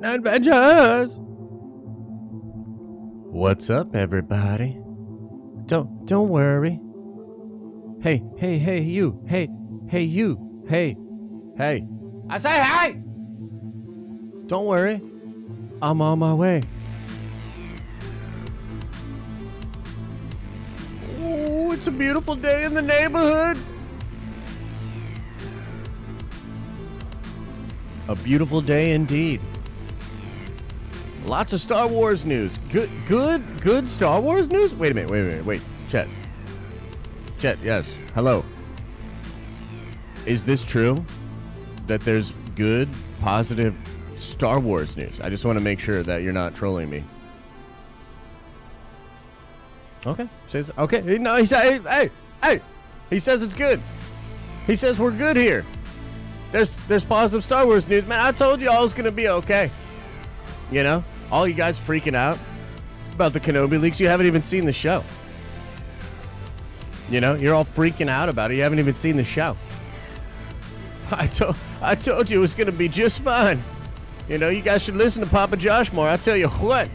adventures. What's up, everybody? Don't worry. Hey, you. Hey, you. Hey. I say hey! Don't worry. I'm on my way. Oh, it's a beautiful day in the neighborhood. A beautiful day indeed. Lots of Star Wars news. Good Star Wars news? Wait a minute. Wait. Chet, yes. Hello. Is this true that there's good, positive Star Wars news? I just want to make sure that you're not trolling me. Okay. Okay. No, he said, hey. He says it's good. He says we're good here. There's positive Star Wars news. Man, I told you all was going to be okay. You know? All you guys freaking out about the Kenobi leaks. You haven't even seen the show. You know? You're all freaking out about it. You haven't even seen the show. I told you it was going to be just fine. You know, you guys should listen to Papa Josh more. I'll tell you what.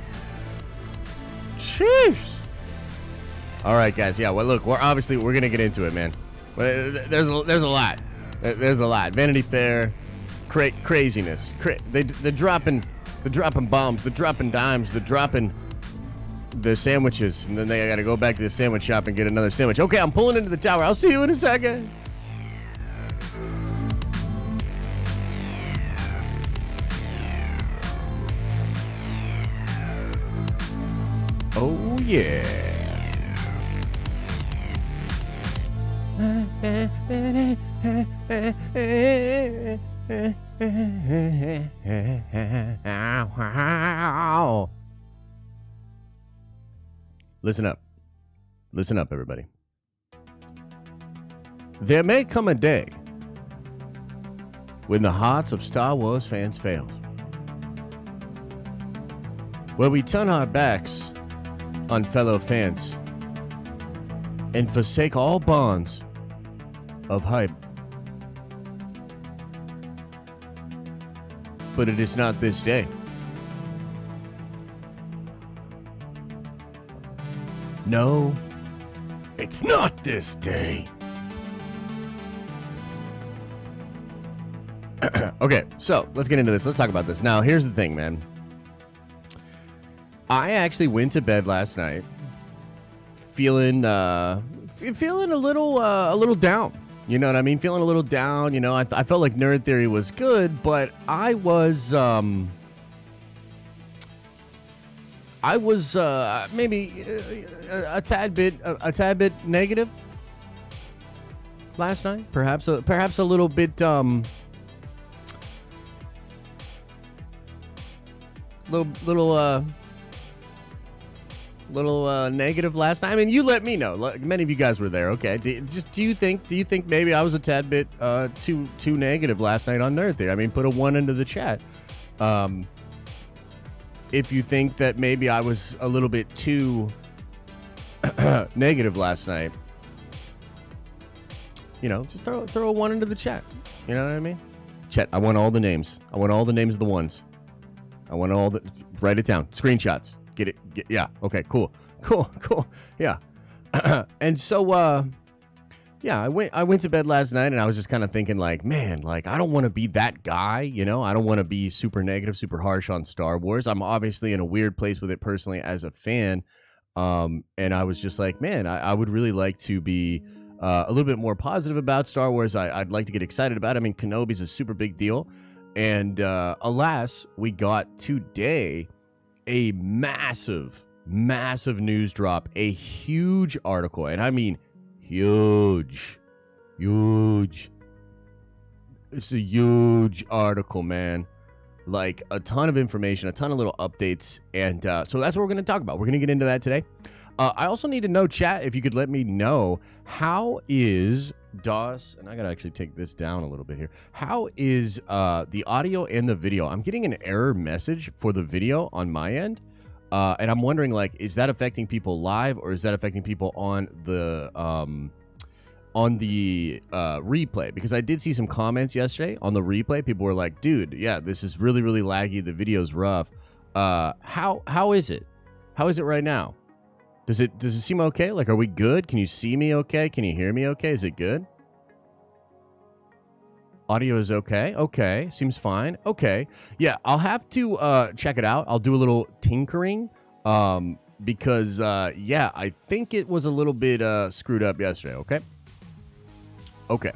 Jeez. All right, guys. Yeah, well, look, we're going to get into it, man. There's a lot. There's a lot. Vanity Fair, craziness. They're dropping bombs. They're dropping dimes. They're dropping the sandwiches. And then they got to go back to the sandwich shop and get another sandwich. Okay, I'm pulling into the tower. I'll see you in a second. Oh, yeah. Listen up, everybody. There may come a day when the hearts of Star Wars fans fail, where we turn our backs on fellow fans and forsake all bonds of hype. But it is not this day. No, it's not this day. Okay, so let's get into this. Let's talk about this. Now, here's the thing, man. I actually went to bed last night feeling a little down. You know what I mean? Feeling a little down. You know, I felt like Nerd Theory was good, but I was maybe a tad bit negative last night. Perhaps a little bit little negative last night. I mean, you let me know. Many of you guys were there. Okay. Do you think maybe I was a tad bit too negative last night on Nerd Theory? I mean, put a 1 into the chat. If you think that maybe I was a little bit too negative last night, you know, just throw a 1 into the chat. You know what I mean? Chat, I want all the names. I want all the names of the ones. I want all the... Write it down. Screenshots. Get it? Yeah. Okay, cool. Yeah. And so, yeah, I went to bed last night and I was just kind of thinking like, man, like, I don't want to be that guy, you know? I don't want to be super negative, super harsh on Star Wars. I'm obviously in a weird place with it personally as a fan. And I was just like, man, I would really like to be a little bit more positive about Star Wars. I'd like to get excited about it. I mean, Kenobi's a super big deal. And alas, we got today a massive news drop, a huge article, and I mean huge. It's a huge article, man. Like a ton of information, a ton of little updates, and so that's what we're going to talk about. We're going to get into that today. I also need to know, chat, if you could let me know, how is DOS, and I gotta actually take this down a little bit here. How is the audio and the video? I'm getting an error message for the video on my end, and I'm wondering, like, is that affecting people live, or is that affecting people on the on the replay, because I did see some comments yesterday on the replay. People were like, dude, yeah, this is really, really laggy. The video's rough. How is it? How is it right now? Does it seem okay? Like, are we good? Can you see me okay? Can you hear me okay? Is it good? Audio is okay. Okay. Seems fine. Okay. Yeah, I'll have to check it out. I'll do a little tinkering. Because yeah, I think it was a little bit screwed up yesterday. Okay. Okay.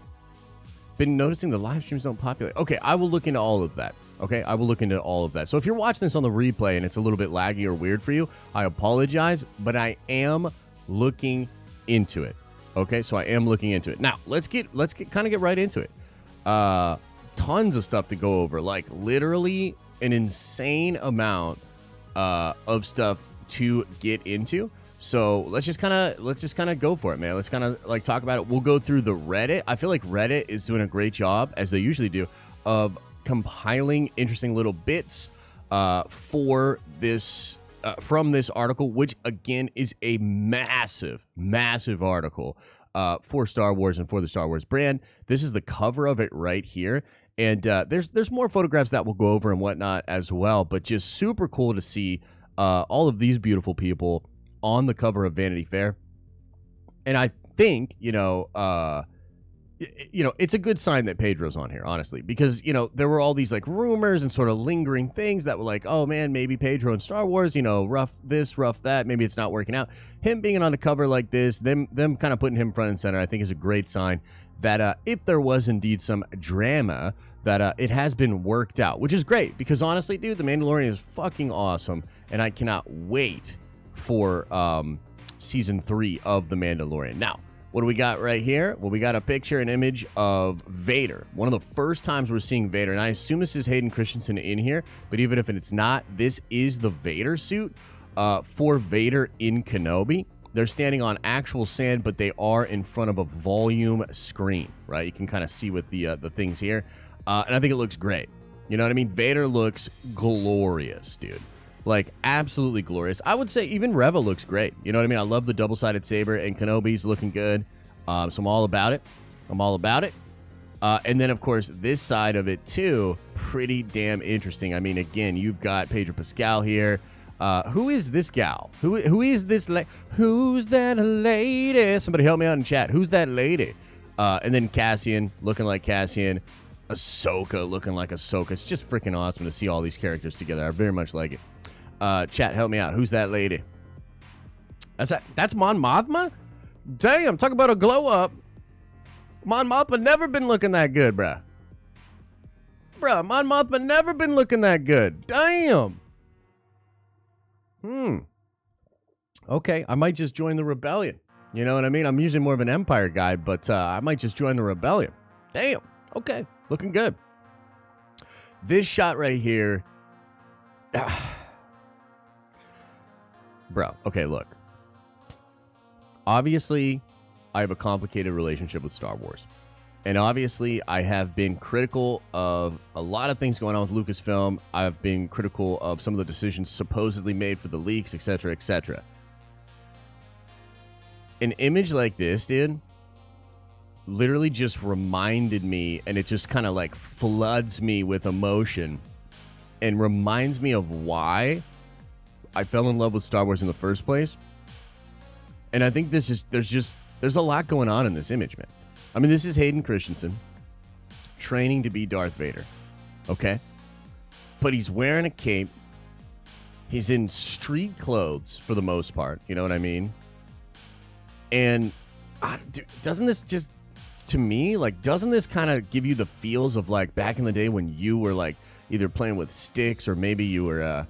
Been noticing the live streams don't populate. Okay, I will look into all of that. Okay, I will look into all of that. So if you're watching this on the replay and it's a little bit laggy or weird for you, I apologize, but I am looking into it. Okay, so I am looking into it. Now, let's get right into it. Tons of stuff to go over, like literally an insane amount of stuff to get into. So let's just kind of go for it, man. Let's kind of like talk about it. We'll go through the Reddit. I feel like Reddit is doing a great job, as they usually do, of compiling interesting little bits for this from this article, which again is a massive article for Star Wars and for the Star Wars brand. This is the cover of it right here. And there's more photographs that we'll go over and whatnot as well, but just super cool to see all of these beautiful people on the cover of Vanity Fair. And I think, it's a good sign that Pedro's on here, honestly, because, there were all these like rumors and sort of lingering things that were like, oh man, maybe Pedro in Star Wars, rough this, rough that, maybe it's not working out. Him being on the cover like this, them kind of putting him front and center, I think is a great sign that if there was indeed some drama, that it has been worked out, which is great, because honestly, dude, The Mandalorian is fucking awesome, and I cannot wait for season 3 of The Mandalorian. Now, what do we got right here? Well, we got a picture, an image of Vader. One of the first times we're seeing Vader, and I assume this is Hayden Christensen in here, but even if it's not, this is the Vader suit for Vader in Kenobi. They're standing on actual sand, but they are in front of a volume screen, right? You can kind of see with the things here, and I think it looks great. You know what I mean? Vader looks glorious, dude. Like, absolutely glorious. I would say even Reva looks great. You know what I mean? I love the double-sided saber, and Kenobi's looking good. So I'm all about it. And then, of course, this side of it, too, pretty damn interesting. I mean, again, you've got Pedro Pascal here. Who is this gal? Who is this? Who's that lady? Somebody help me out in chat. Who's that lady? And then Cassian, looking like Cassian. Ahsoka, looking like Ahsoka. It's just freaking awesome to see all these characters together. I very much like it. Chat, help me out. Who's that lady? That's Mon Mothma? Damn, talk about a glow up. Mon Mothma never been looking that good, bruh. Mon Mothma never been looking that good. Damn. Okay, I might just join the rebellion. You know what I mean? I'm usually more of an Empire guy, but I might just join the rebellion. Damn. Okay, looking good. This shot right here. Bro, okay, look. Obviously, I have a complicated relationship with Star Wars. And obviously, I have been critical of a lot of things going on with Lucasfilm. I've been critical of some of the decisions supposedly made for the leaks, etc., etc. An image like this, dude, literally just reminded me, and it just kind of like floods me with emotion and reminds me of why I fell in love with Star Wars in the first place. And I think there's a lot going on in this image, man. I mean, this is Hayden Christensen training to be Darth Vader, okay? But he's wearing a cape. He's in street clothes for the most part, you know what I mean? And doesn't this just, to me, like, doesn't this kind of give you the feels of, like, back in the day when you were, like, either playing with sticks or maybe you were,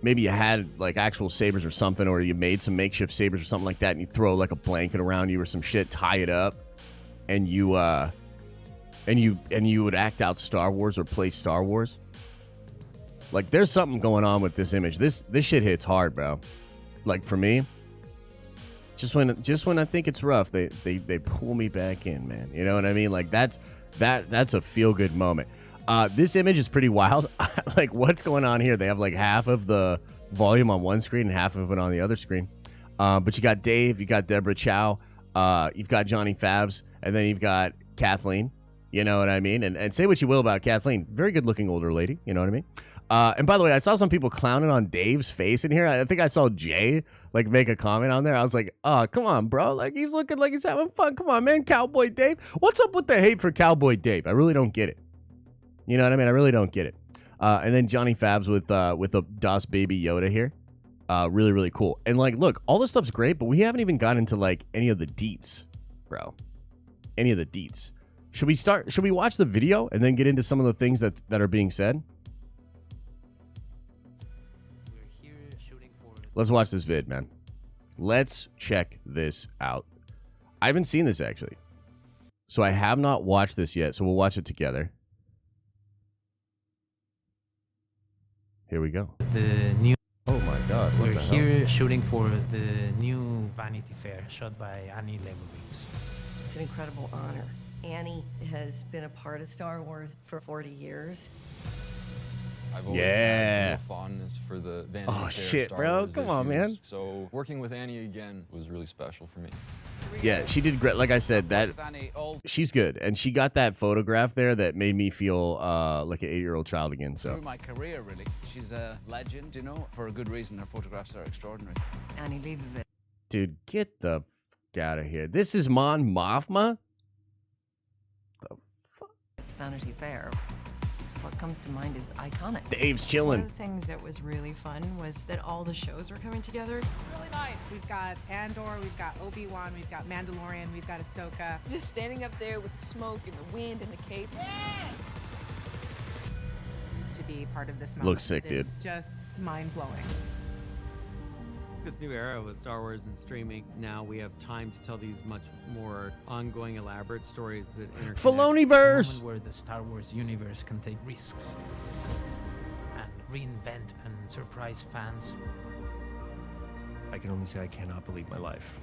maybe you had like actual sabers or something, or you made some makeshift sabers or something like that, and you throw like a blanket around you or some shit, tie it up, and you would act out Star Wars or play Star Wars. Like, there's something going on with this image. This shit hits hard, bro. Like, for me, just when I think it's rough, they pull me back in, man. You know what I mean? Like, that's a feel good moment. This image is pretty wild. Like, what's going on here? They have like half of the volume on one screen and half of it on the other screen. But you got Dave, you got Deborah Chow. You've got Johnny Favs, and then you've got Kathleen. You know what I mean? And say what you will about Kathleen. Very good-looking older lady. You know what I mean? And by the way, I saw some people clowning on Dave's face in here. I think I saw Jay like make a comment on there. I was like, oh, come on, bro. Like, he's looking like he's having fun. Come on, man. Cowboy Dave. What's up with the hate for Cowboy Dave? I really don't get it. You know what I mean? I really don't get it. And then Johnny Fabs with a DOS Baby Yoda here. Really, really cool. And like, look, all this stuff's great, but we haven't even gotten into like any of the deets, bro. Any of the deets. Should we watch the video and then get into some of the things that are being said? Let's watch this vid, man. Let's check this out. I haven't seen this actually. So I have not watched this yet, so we'll watch it together. Here we go. The new. Oh my God! What we're the here hell? shooting for the new Vanity Fair, shot by Annie Leibovitz. It's an incredible honor. Annie has been a part of Star Wars for 40 years. I've always had a real fondness for the Vanity Fair shit, Star bro. Wars Come on, man. issues. So working with Annie again was really special for me. Yeah, she did great. Like I said, she's good, and she got that photograph there that made me feel like an 8-year-old child again. So through my career, really, she's a legend. You know, for a good reason. Her photographs are extraordinary. Annie Leibovitz. dude, get the f out of here. This is Mon Mothma. The fuck? It's Vanity Fair. What comes to mind is iconic. Dave's One chilling. of the things that was really fun was that all the shows were coming together. Really nice. We've got Andor, we've got Obi-Wan, we've got Mandalorian, we've got Ahsoka. Just standing up there with the smoke and the wind and the cape. To be part of this moment. Looks sick, dude. It's just mind-blowing. This new era with Star Wars and streaming, now we have time to tell these much more ongoing, elaborate stories that interconnect. Filoniverse! It's a moment where the Star Wars universe can take risks and reinvent and surprise fans. I can only say I cannot believe my life.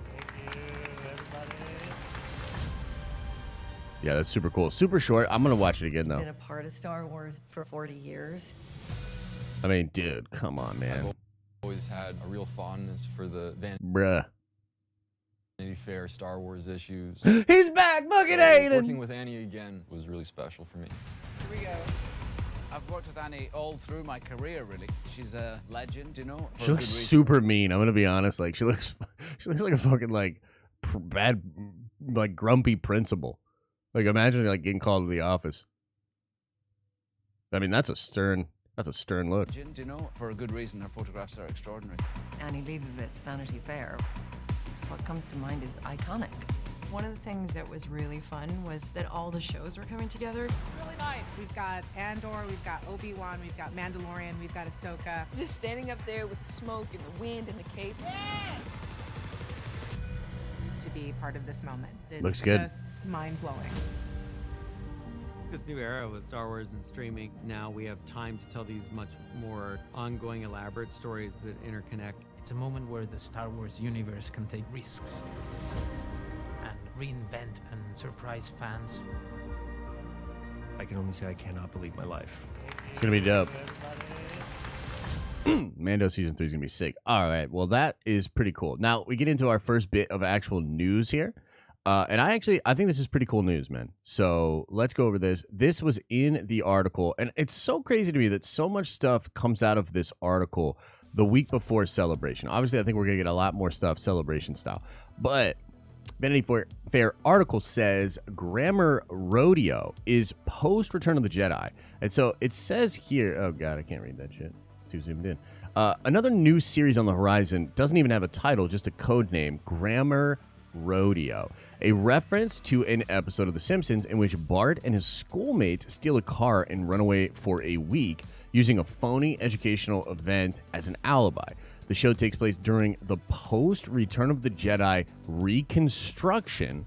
Yeah, that's super cool. Super short. I'm gonna watch it again though. Been a part of Star Wars for 40 years. I mean, dude, come on, man. Always had a real fondness for the Bruh. Vanity Fair Star Wars issues. He's back! Look at Hayden! Working with Annie again was really special for me. Here we go. I've worked with Annie all through my career, really. She's a legend, you know. For She looks super mean. I'm gonna be honest. Like she looks like a fucking like bad, like grumpy principal. Like imagine like getting called to the office. I mean, that's a stern look. Legend, you know, for a good reason. Her photographs are extraordinary. Annie Leibovitz, Vanity Fair. What comes to mind is iconic. One of the things that was really fun was that all the shows were coming together. Really nice. We've got Andor, we've got Obi-Wan, we've got Mandalorian, we've got Ahsoka. Just standing up there with the smoke and the wind and the cape. To be part of this moment. It's Looks good. just mind-blowing. This new era with Star Wars and streaming, now we have time to tell these much more ongoing, elaborate stories that interconnect. It's a moment where the Star Wars universe can take risks and reinvent and surprise fans. I can only say I cannot believe my life. It's gonna be dope. Mando season 3 is gonna be sick. All right, well that is pretty cool. Now we get into our first bit of actual news here, and I think this is pretty cool news, man. So let's go over this. This was in the article, and it's so crazy to me that so much stuff comes out of this article the week before Celebration. Obviously, I think we're gonna get a lot more stuff Celebration style, but Vanity Fair article says Grammar Rodeo is post Return of the Jedi, and so it says here. Oh God, I can't read that shit. Too zoomed in. Another new series on the horizon doesn't even have a title, just a code name, Grammar Rodeo, a reference to an episode of The Simpsons in which Bart and his schoolmates steal a car and run away for a week using a phony educational event as an alibi. The show takes place during the post-Return of the Jedi reconstruction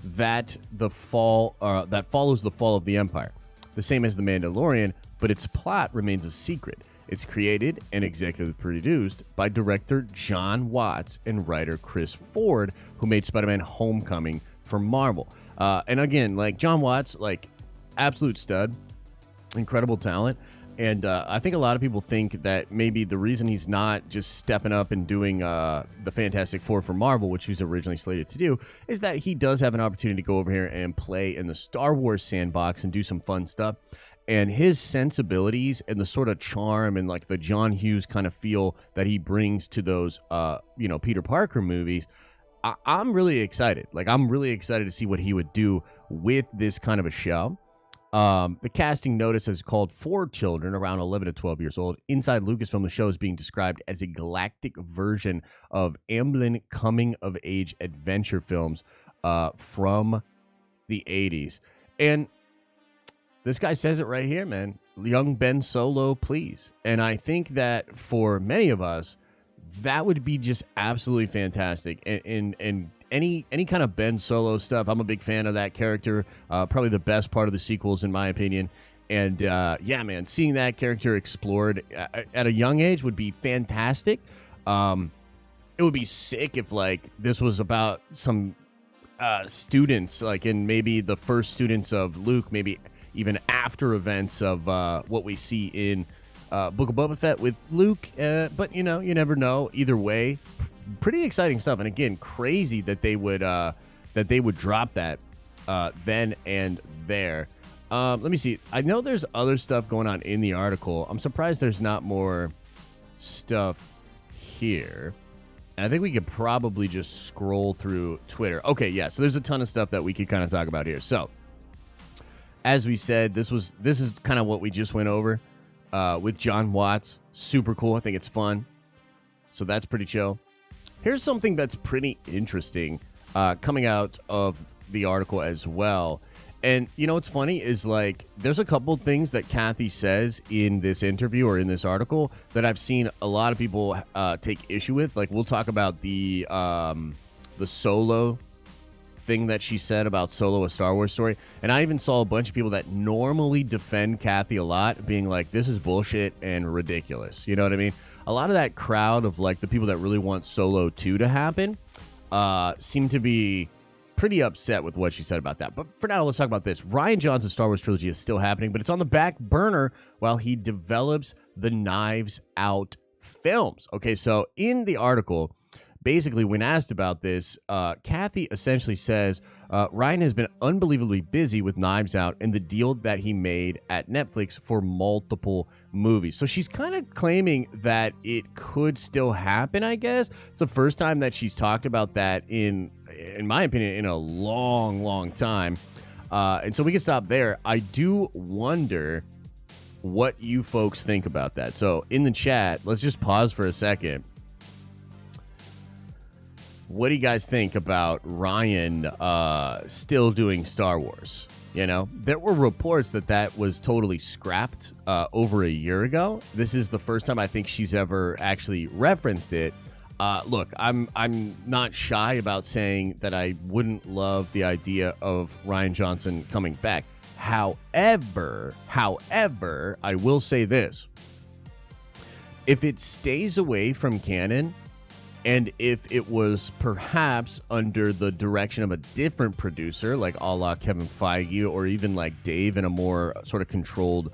that follows the fall of the Empire, the same as The Mandalorian, but its plot remains a secret. It's created and executive produced by director John Watts and writer Chris Ford, who made Spider-Man Homecoming for Marvel. And again, like John Watts, like absolute stud, incredible talent. And I think a lot of people think that maybe the reason he's not just stepping up and doing the Fantastic Four for Marvel, which he was originally slated to do, is that he does have an opportunity to go over here and play in the Star Wars sandbox and do some fun stuff. And his sensibilities and the sort of charm and like the John Hughes kind of feel that he brings to those, Peter Parker movies, I'm really excited. Like, I'm really excited to see what he would do with this kind of a show. The casting notice has called 4 children around 11 to 12 years old. Inside Lucasfilm, the show is being described as a galactic version of Amblin coming-of-age adventure films from the 80s. And this guy says it right here, man. Young Ben Solo, please. And I think that for many of us, that would be just absolutely fantastic. And any kind of Ben Solo stuff, I'm a big fan of that character. Probably the best part of the sequels, in my opinion. And yeah, man, seeing that character explored at a young age would be fantastic. It would be sick if like this was about some students, like in maybe the first students of Luke, maybe even after events of what we see in Book of Boba Fett with Luke. But you never know. Either way, pretty exciting stuff. And again, crazy that they would drop that then and there. Let me see. I know there's other stuff going on in the article. I'm surprised there's not more stuff here. And I think we could probably just scroll through Twitter. Okay, yeah. So there's a ton of stuff that we could kind of talk about here. So as we said, this is kind of what we just went over with John Watts. Super cool. I think it's fun. So that's pretty chill. Here's something that's pretty interesting coming out of the article as well. And what's funny is like there's a couple things that Kathy says in this interview or in this article that I've seen a lot of people take issue with. Like we'll talk about the Solo thing that she said about Solo, a Star Wars story. And I even saw a bunch of people that normally defend Kathy a lot being like, this is bullshit and ridiculous. You know what I mean? A lot of that crowd of like the people that really want Solo 2 to happen seem to be pretty upset with what she said about that. But for now, let's talk about this. Rian Johnson's Star Wars trilogy is still happening, but it's on the back burner while he develops the Knives Out films. Okay, so in the article, basically, when asked about this, Kathy essentially says Rian has been unbelievably busy with Knives Out and the deal that he made at Netflix for multiple movies. So she's kind of claiming that it could still happen, I guess. It's the first time that she's talked about that in my opinion, in a long, long time. And so we can stop there. I do wonder what you folks think about that. So in the chat, let's just pause for a second. What do you guys think about Rian still doing Star Wars? There were reports that was totally scrapped over a year ago. This is the first time I think she's ever actually referenced it. Look, I'm not shy about saying that I wouldn't love the idea of Rian Johnson coming back. However, I will say this. If it stays away from canon, and if it was perhaps under the direction of a different producer, like a la Kevin Feige, or even like Dave in a more sort of controlled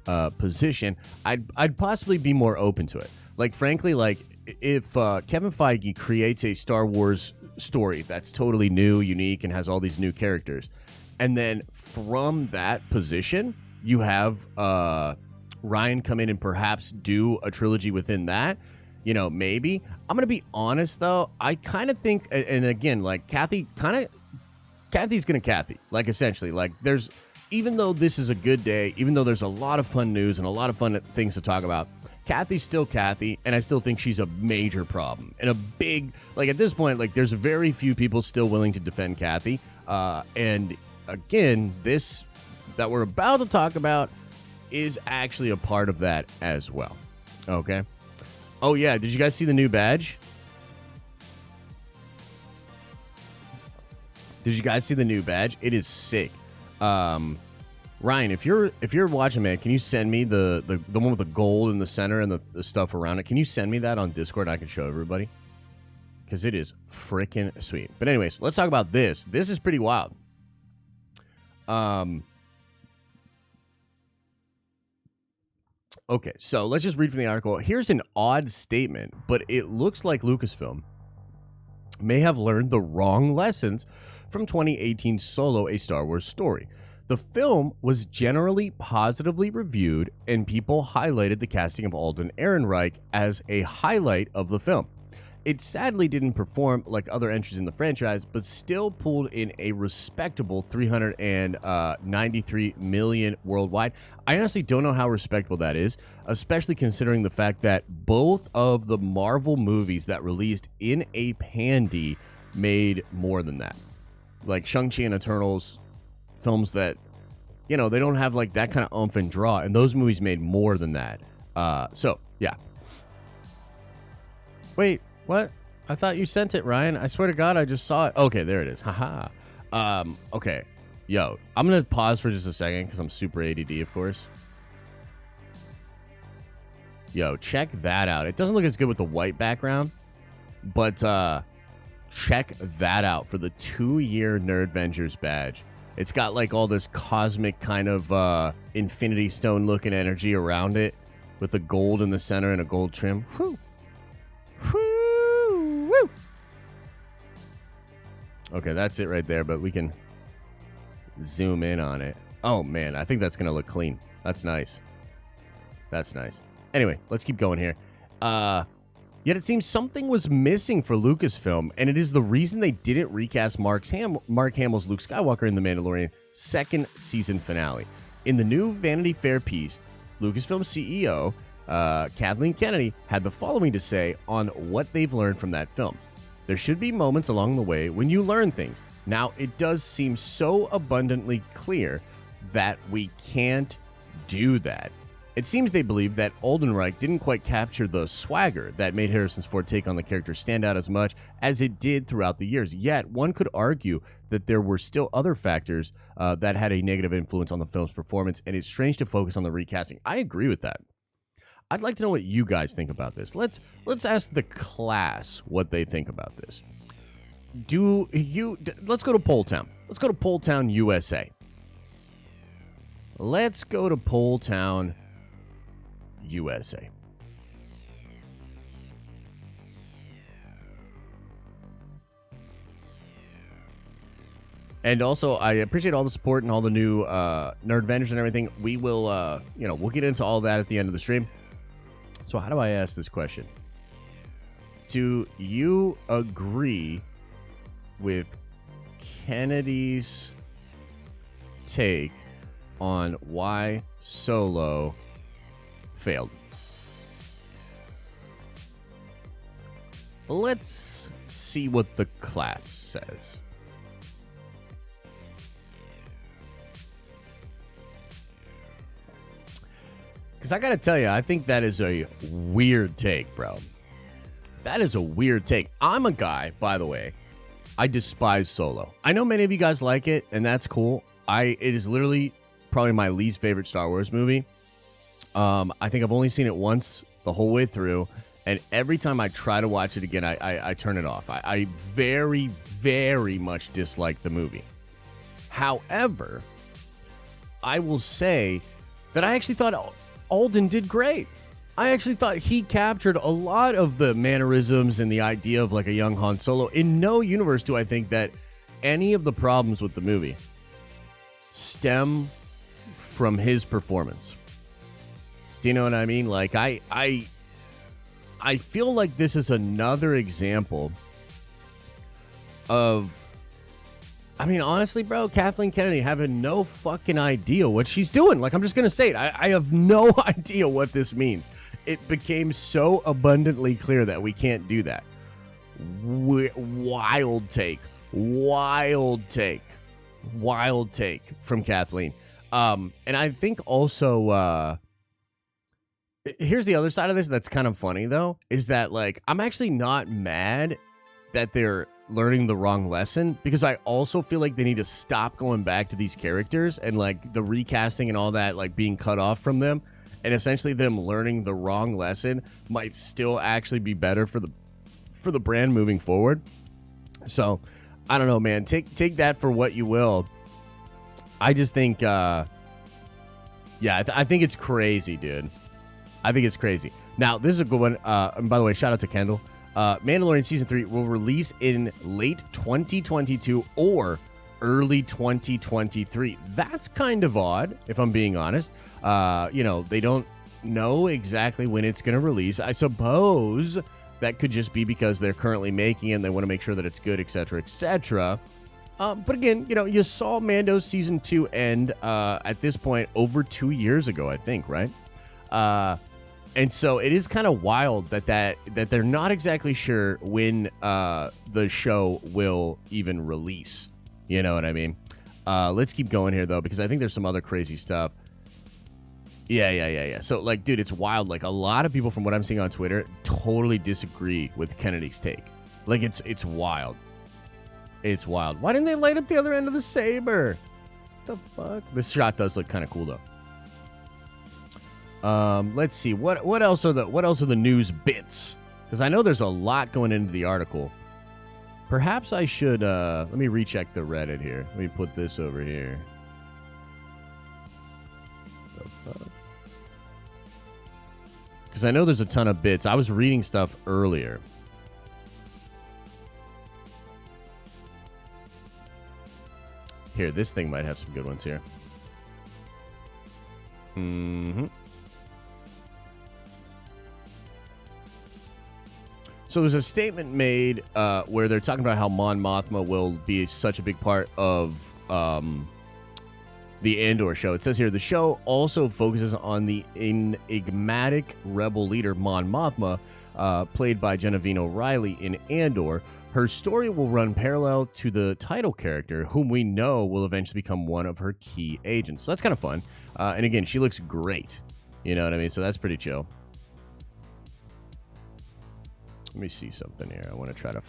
position, I'd possibly be more open to it. Like, frankly, like if Kevin Feige creates a Star Wars story that's totally new, unique, and has all these new characters, and then from that position, you have Rian come in and perhaps do a trilogy within that, maybe. I'm going to be honest, though. I kind of think, and again, like Kathy's going to Kathy. Like, essentially, like even though this is a good day, even though there's a lot of fun news and a lot of fun things to talk about, Kathy's still Kathy, and I still think she's a major problem. And a big, like at this point, like there's very few people still willing to defend Kathy. And again, this that we're about to talk about is actually a part of that as well. Okay. Oh yeah, did you guys see the new badge? Did you guys see the new badge? It is sick. Ryan, if you're watching, man, can you send me the one with the gold in the center and the stuff around it? Can you send me that on Discord and I can show everybody? Because it is freaking sweet. But anyways, let's talk about this. This is pretty wild. Okay, so let's just read from the article. Here's an odd statement, but it looks like Lucasfilm may have learned the wrong lessons from 2018's Solo, A Star Wars Story. The film was generally positively reviewed, and people highlighted the casting of Alden Ehrenreich as a highlight of the film. It sadly didn't perform like other entries in the franchise, but still pulled in a respectable $393 million worldwide. I honestly don't know how respectable that is, especially considering the fact that both of the Marvel movies that released in a pandy made more than that. Like Shang-Chi and Eternals, films that, you know, they don't have like that kind of oomph and draw, and those movies made more than that. So, yeah. Wait. What? I thought you sent it, Ryan. I swear to God, I just saw it. Okay, there it is. Haha. Okay. Yo, I'm going to pause for just a second because I'm super ADD, of course. Yo, check that out. It doesn't look as good with the white background, but check that out for the 2-year Nerdventures badge. It's got like all this cosmic kind of Infinity Stone looking energy around it with the gold in the center and a gold trim. Whew. Whew. Woo. Okay, that's it right there, but we can zoom in on it. Oh, man, I think that's going to look clean. That's nice. That's nice. Anyway, let's keep going here. Yet it seems something was missing for Lucasfilm, and it is the reason they didn't recast Mark Hamill's Luke Skywalker in The Mandalorian second season finale. In the new Vanity Fair piece, Lucasfilm CEO Kathleen Kennedy had the following to say on what they've learned from that film. There should be moments along the way when you learn things. Now, it does seem so abundantly clear that we can't do that. It seems they believe that Oldenreich didn't quite capture the swagger that made Harrison's Ford take on the character stand out as much as it did throughout the years. Yet, one could argue that there were still other factors that had a negative influence on the film's performance, and it's strange to focus on the recasting. I agree with that. I'd like to know what you guys think about this. Let's ask the class what they think about this. Let's go to Poll Town. Let's go to Poll Town, USA. Let's go to Poll Town, USA. And also, I appreciate all the support and all the new nerd vendors and everything. We will, we'll get into all that at the end of the stream. So how do I ask this question? Do you agree with Kennedy's take on why Solo failed? Let's see what the class says. Because I got to tell you, I think that is a weird take, bro. That is a weird take. I'm a guy, by the way, I despise Solo. I know many of you guys like it, and that's cool. It is literally probably my least favorite Star Wars movie. I think I've only seen it once the whole way through, and every time I try to watch it again, I turn it off. I very, very much dislike the movie. However, I will say that I actually thought Alden did great. I actually thought he captured a lot of the mannerisms and the idea of like a young Han Solo. In no universe do I think that any of the problems with the movie stem from his performance. Do you know what I mean? Like I feel like this is another example of, I mean, honestly, bro, Kathleen Kennedy having no fucking idea what she's doing. Like, I'm just going to say it. I have no idea what this means. It became so abundantly clear that we can't do that. Wild take from Kathleen. And I think also, here's the other side of this that's kind of funny, though, is that, like, I'm actually not mad that they're learning the wrong lesson, because I also feel like they need to stop going back to these characters and like the recasting and all that, like being cut off from them, and essentially them learning the wrong lesson might still actually be better for the brand moving forward. So I don't know, man. Take that for what you will. I just think I think it's crazy, dude. I think it's crazy. Now, this is a good one. And by the way, shout out to Kendall. Mandalorian Season 3 will release in late 2022 or early 2023. That's kind of odd, if I'm being honest. They don't know exactly when it's going to release. I suppose that could just be because they're currently making it and they want to make sure that it's good, etc., etc. But again, you saw Mando's Season 2 end at this point over 2 years ago, I think, right? And so it is kind of wild that they're not exactly sure when the show will even release. You know what I mean? Let's keep going here, though, because I think there's some other crazy stuff. Yeah. So, like, dude, it's wild. Like, a lot of people from what I'm seeing on Twitter totally disagree with Kennedy's take. Like, it's wild. It's wild. Why didn't they light up the other end of the saber? What the fuck? This shot does look kind of cool, though. Let's see. What else are the news bits? Because I know there's a lot going into the article. Perhaps I should let me recheck the Reddit here. Let me put this over here. Because I know there's a ton of bits. I was reading stuff earlier. Here, this thing might have some good ones here. So there's a statement made where they're talking about how Mon Mothma will be such a big part of the Andor show. It says here, the show also focuses on the enigmatic rebel leader Mon Mothma, played by Genevieve O'Reilly in Andor. Her story will run parallel to the title character, whom we know will eventually become one of her key agents. So that's kind of fun. And again, she looks great. You know what I mean? So that's pretty chill. Let me see something here. I want to try to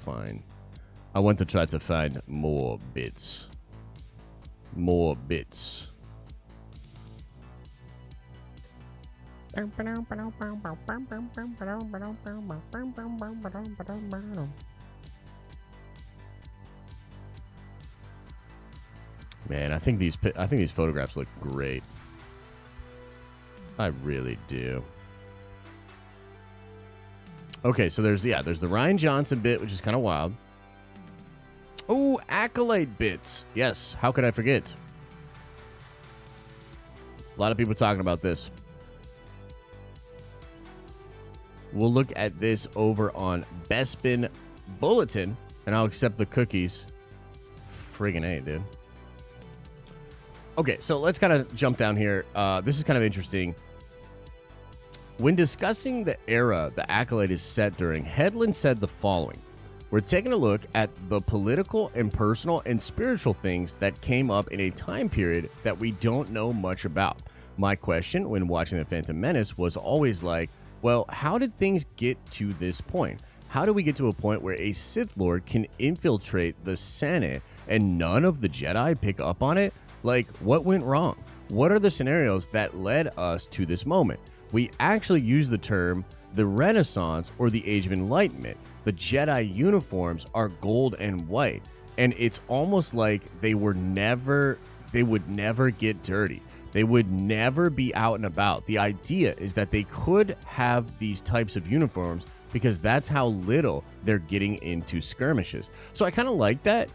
find more bits. More bits. Man, I think these photographs look great. I really do. Okay, so there's the Rian Johnson bit, which is kind of wild. Oh, Acolyte bits. Yes, how could I forget? A lot of people talking about this. We'll look at this over on Bespin Bulletin, and I'll accept the cookies. Friggin' A, dude. Okay, so let's kind of jump down here. This is kind of interesting. When discussing the era the Acolyte is set during, Headland said the following. We're taking a look at the political and personal and spiritual things that came up in a time period that we don't know much about. My question when watching The Phantom Menace was always like, well, how did things get to this point? How do we get to a point where a Sith Lord can infiltrate the Senate and none of the Jedi pick up on it? Like, what went wrong? What are the scenarios that led us to this moment? We actually use the term the Renaissance or the Age of Enlightenment. The Jedi uniforms are gold and white, and it's almost like they would never get dirty. They would never be out and about. The idea is that they could have these types of uniforms because that's how little they're getting into skirmishes. So I kind of like that.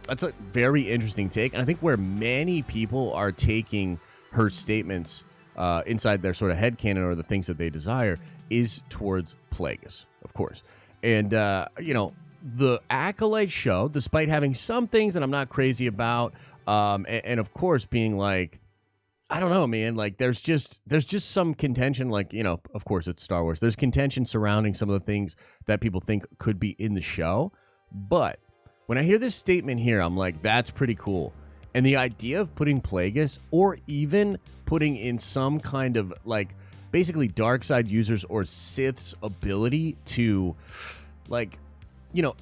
That's a very interesting take, and I think where many people are taking her statements inside their sort of headcanon or the things that they desire is towards Plagueis, of course. And, the Acolyte show, despite having some things that I'm not crazy about, and of course being like, I don't know, man, like there's just some contention, like, of course it's Star Wars. There's contention surrounding some of the things that people think could be in the show. But when I hear this statement here, I'm like, that's pretty cool. And the idea of putting Plagueis or even putting in some kind of like basically dark side users or Sith's ability to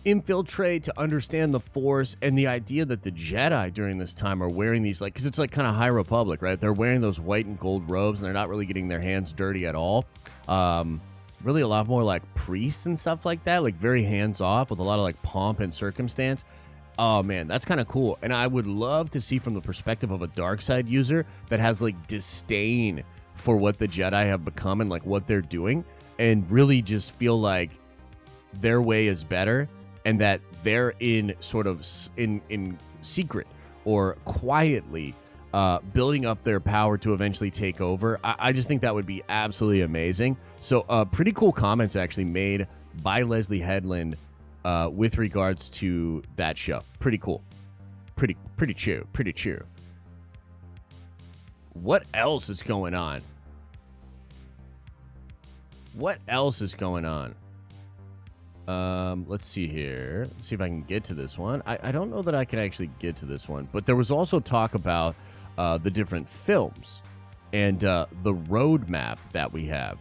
infiltrate, to understand the Force, and the idea that the Jedi during this time are wearing these, like, because it's like kind of High Republic, right? They're wearing those white and gold robes and they're not really getting their hands dirty at all. Really a lot more like priests and stuff like that, like very hands off with a lot of like pomp and circumstance. Oh man, that's kind of cool. And I would love to see from the perspective of a dark side user that has like disdain for what the Jedi have become and like what they're doing, and really just feel like their way is better, and that they're in sort of in secret or quietly building up their power to eventually take over. I just think that would be absolutely amazing. So pretty cool comments actually made by Leslie Headland with regards to that show. Pretty cool. Pretty true. What else is going on? Let's see here. Let's see if I can get to this one. I don't know that I can actually get to this one, but there was also talk about the different films and the roadmap that we have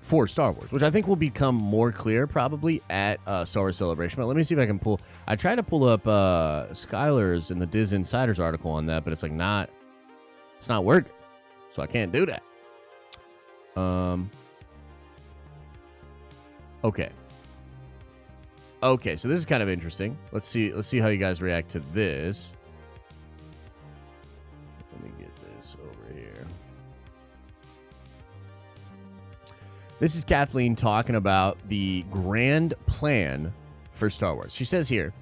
for Star Wars, which I think will become more clear probably at Star Wars Celebration. But let me see if I can pull. I tried to pull up Skylar's and the Diz Insiders article on that, but it's like it's not working, so I can't do that. Okay, so this is kind of interesting. Let's see how you guys react to this. Let me get this over here. This is Kathleen talking about the grand plan for Star Wars. She says here,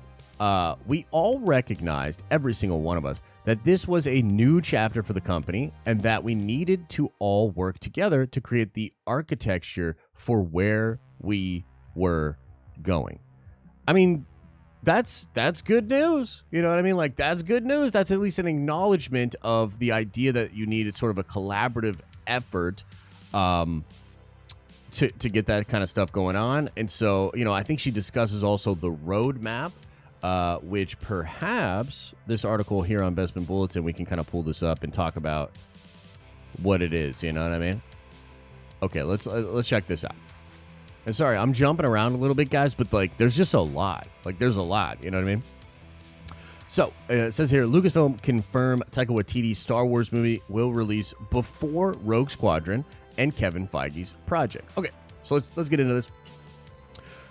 we all recognized, every single one of us, that this was a new chapter for the company and that we needed to all work together to create the architecture for where we were going. I mean, that's good news. You know what I mean? Like, that's good news. That's at least an acknowledgement of the idea that you needed sort of a collaborative effort to get that kind of stuff going on. And so, you know, I think she discusses also the roadmap, which perhaps this article here on Bespin Bulletin, we can kind of pull this up and talk about what it is. You know what I mean? Okay, let's check this out. And sorry, I'm jumping around a little bit, guys, but like, there's just a lot. Like, there's a lot. You know what I mean? So it says here, Lucasfilm confirmed Taika Waititi's Star Wars movie will release before Rogue Squadron and Kevin Feige's project. Okay, so let's get into this.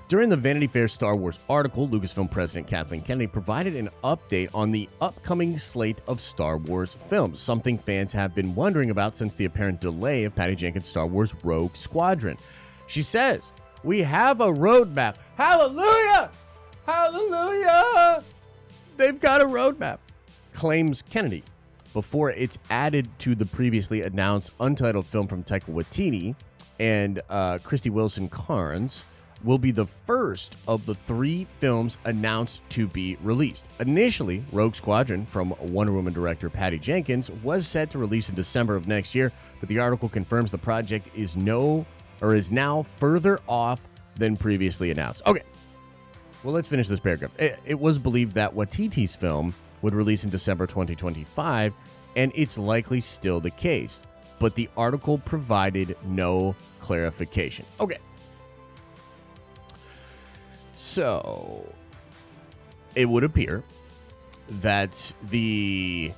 During the Vanity Fair Star Wars article, Lucasfilm president Kathleen Kennedy provided an update on the upcoming slate of Star Wars films, something fans have been wondering about since the apparent delay of Patty Jenkins' Star Wars Rogue Squadron. She says, "We have a roadmap." Hallelujah! Hallelujah! They've got a roadmap, claims Kennedy, before it's added to the previously announced untitled film from Taika Waititi and Christy Wilson Carnes will be the first of the 3 films announced to be released. Initially, Rogue Squadron from Wonder Woman director Patty Jenkins was set to release in December of next year, but the article confirms the project is now further off than previously announced. Okay, well, let's finish this paragraph. It was believed that Waititi's film would release in December 2025, and it's likely still the case, but the article provided no clarification. Okay. So, it would appear that the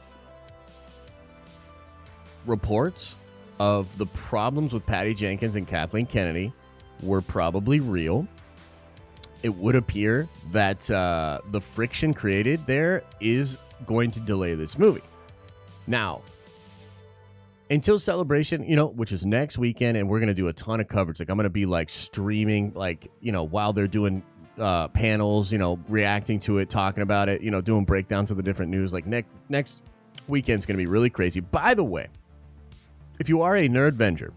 reports of the problems with Patty Jenkins and Kathleen Kennedy were probably real. It would appear that the friction created there is going to delay this movie. Now, until Celebration, you know, which is next weekend, and we're going to do a ton of coverage. Like, I'm going to be, like, streaming, like, you know, while they're doing panels, you know, reacting to it, talking about it, you know, doing breakdowns of the different news. Like, next weekend's going to be really crazy. By the way, if you are a Nerdvenger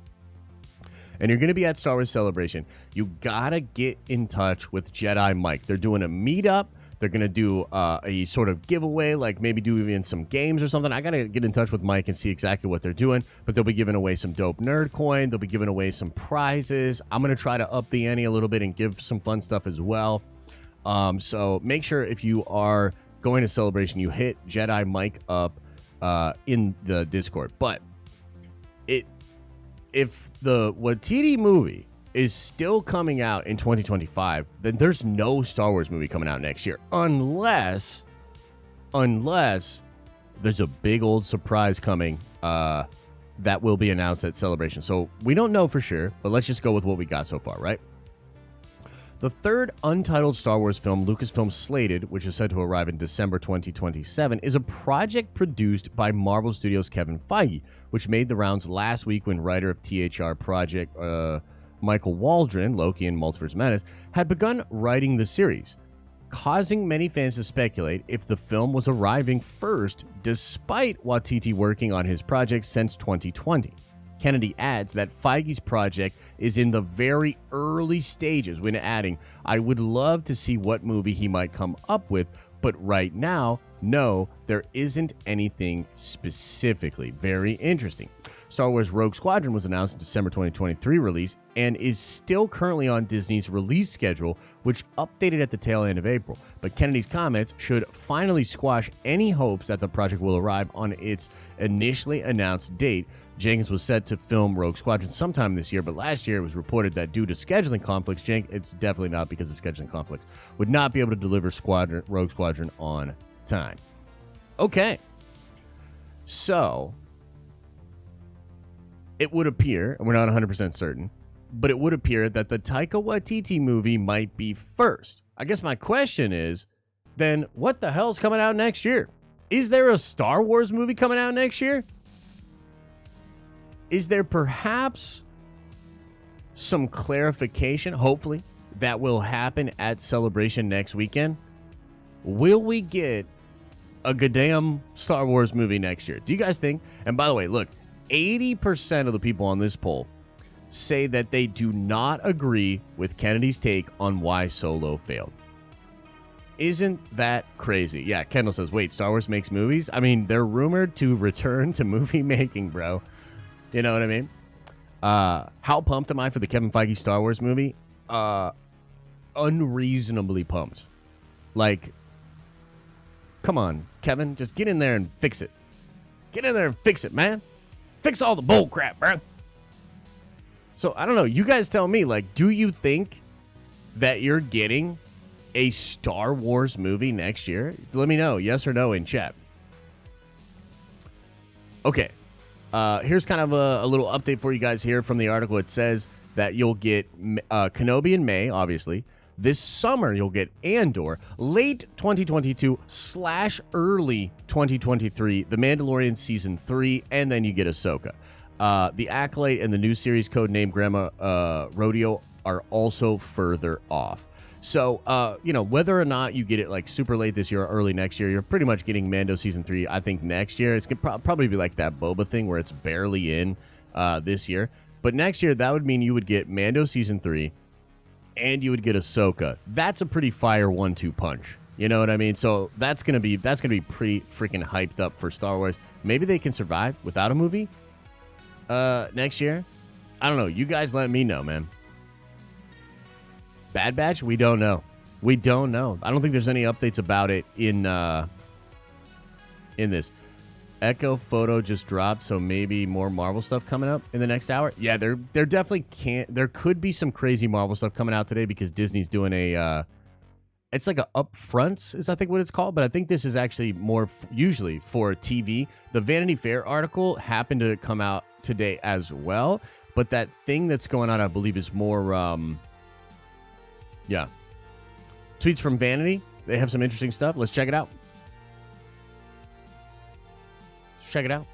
and you're going to be at Star Wars Celebration, you got to get in touch with Jedi Mike. They're doing a meetup. They're going to do a sort of giveaway, like maybe do even some games or something. I got to get in touch with Mike and see exactly what they're doing. But they'll be giving away some dope nerd coin. They'll be giving away some prizes. I'm going to try to up the ante a little bit and give some fun stuff as well. So make sure if you are going to Celebration, you hit Jedi Mike up in the Discord. But if the Waititi movie is still coming out in 2025, then there's no Star Wars movie coming out next year. Unless there's a big old surprise coming that will be announced at Celebration. So we don't know for sure, but let's just go with what we got so far, right? The third untitled Star Wars film, Lucasfilm Slated, which is said to arrive in December 2027, is a project produced by Marvel Studios' Kevin Feige, which made the rounds last week when writer of THR Project Michael Waldron, Loki and Multiverse Madness, had begun writing the series, causing many fans to speculate if the film was arriving first, despite Waititi working on his project since 2020. Kennedy adds that Feige's project is in the very early stages, when adding, "I would love to see what movie he might come up with, but right now, no, there isn't anything specifically." Very interesting. Star Wars Rogue Squadron was announced in December 2023 release and is still currently on Disney's release schedule, which updated at the tail end of April. But Kennedy's comments should finally squash any hopes that the project will arrive on its initially announced date. Jenkins was set to film Rogue Squadron sometime this year, but last year it was reported that due to scheduling conflicts, it's definitely not because of scheduling conflicts, would not be able to deliver Rogue Squadron on time. Okay. So it would appear, and we're not 100% certain, but it would appear that the Taika Waititi movie might be first. I guess my question is, then what the hell's coming out next year? Is there a Star Wars movie coming out next year? Is there perhaps some clarification, hopefully, that will happen at Celebration next weekend? Will we get a goddamn Star Wars movie next year? Do you guys think? And by the way, look, 80% of the people on this poll say that they do not agree with Kennedy's take on why Solo failed. Isn't that crazy? Yeah, Kendall says, wait, Star Wars makes movies? I mean, they're rumored to return to movie making, bro. You know what I mean? How pumped am I for the Kevin Feige Star Wars movie? Unreasonably pumped. Like, come on, Kevin, just get in there and fix it. Get in there and fix it, man. Fix all the bull crap, bro. So, I don't know. You guys tell me, like, do you think that you're getting a Star Wars movie next year? Let me know, yes or no, in chat. Okay. Here's kind of a little update for you guys here from the article. It says that you'll get Kenobi in May, obviously. This summer, you'll get Andor. Late 2022/early 2023, The Mandalorian Season 3, and then you get Ahsoka. The Acolyte and the new series codenamed Grandma Rodeo are also further off. So, whether or not you get it like super late this year or early next year, you're pretty much getting Mando Season 3, I think, next year. It's going to probably be like that Boba thing where it's barely in this year. But next year, that would mean you would get Mando Season 3 and you would get Ahsoka. That's a pretty fire 1-2 punch. You know what I mean? So that's gonna be pretty freaking hyped up for Star Wars. Maybe they can survive without a movie next year. I don't know. You guys let me know, man. Bad Batch? We don't know. We don't know. I don't think there's any updates about it in this. Echo photo just dropped, so maybe more Marvel stuff coming up in the next hour. Yeah, there definitely can't. There could be some crazy Marvel stuff coming out today because Disney's doing a. It's like a upfronts is I think what it's called, but I think this is actually more usually for TV. The Vanity Fair article happened to come out today as well, but that thing that's going on, I believe, is more. Yeah. Tweets from Vanity. They have some interesting stuff. Let's check it out. Check it out.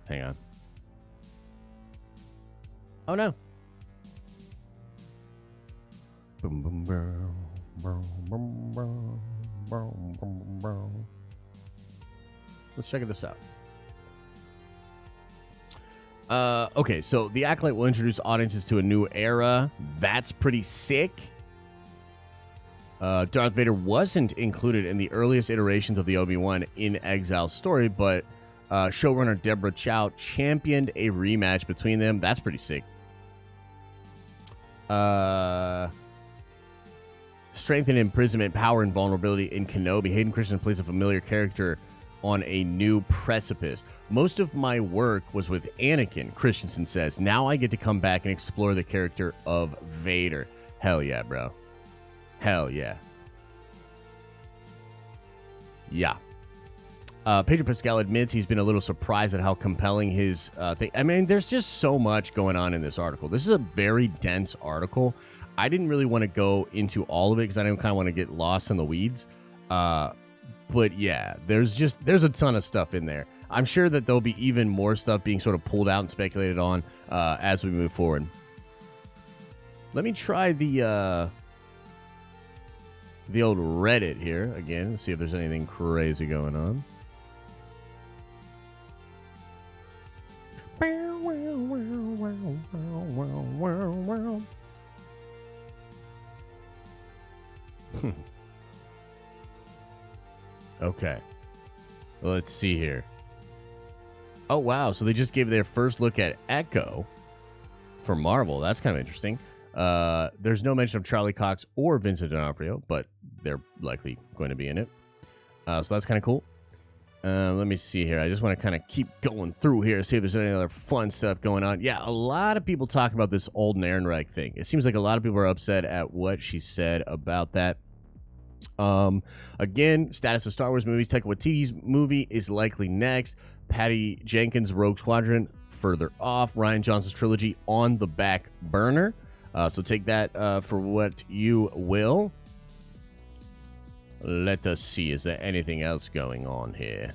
Hang on. Oh no. Boom boom boom boom boom boom boom boom boom. Let's check this out. Okay, so the Acolyte will introduce audiences to a new era. That's pretty sick. Darth Vader wasn't included in the earliest iterations of the Obi-Wan in Exile story, but showrunner Deborah Chow championed a rematch between them. That's pretty sick. Strength and imprisonment, power and vulnerability in Kenobi. Hayden Christensen plays a familiar character on a new precipice. Most of my work was with Anakin, Christensen says. Now I get to come back and explore the character of Vader. Hell yeah, bro. Hell yeah. Yeah. Pedro Pascal admits he's been a little surprised at how compelling his thing. I mean, there's just so much going on in this article. This is a very dense article. I didn't really want to go into all of it because I didn't kind of want to get lost in the weeds. But yeah, there's a ton of stuff in there. I'm sure that there'll be even more stuff being sort of pulled out and speculated on as we move forward. Let me try the old Reddit here again, see if there's anything crazy going on. Okay. Let's see here. Oh, wow. So they just gave their first look at Echo for Marvel. That's kind of interesting. There's no mention of Charlie Cox or Vincent D'Onofrio, but they're likely going to be in it. So that's kind of cool. Let me see here. I just want to kind of keep going through here, see if there's any other fun stuff going on. Yeah, a lot of people talking about this Alden Ehrenreich thing. It seems like a lot of people are upset at what she said about that. Again, status of Star Wars movies. Taika Waititi's movie is likely next. Patty Jenkins' Rogue Squadron further off. Rian Johnson's trilogy on the back burner. So take that for what you will. Let us see. Is there anything else going on here?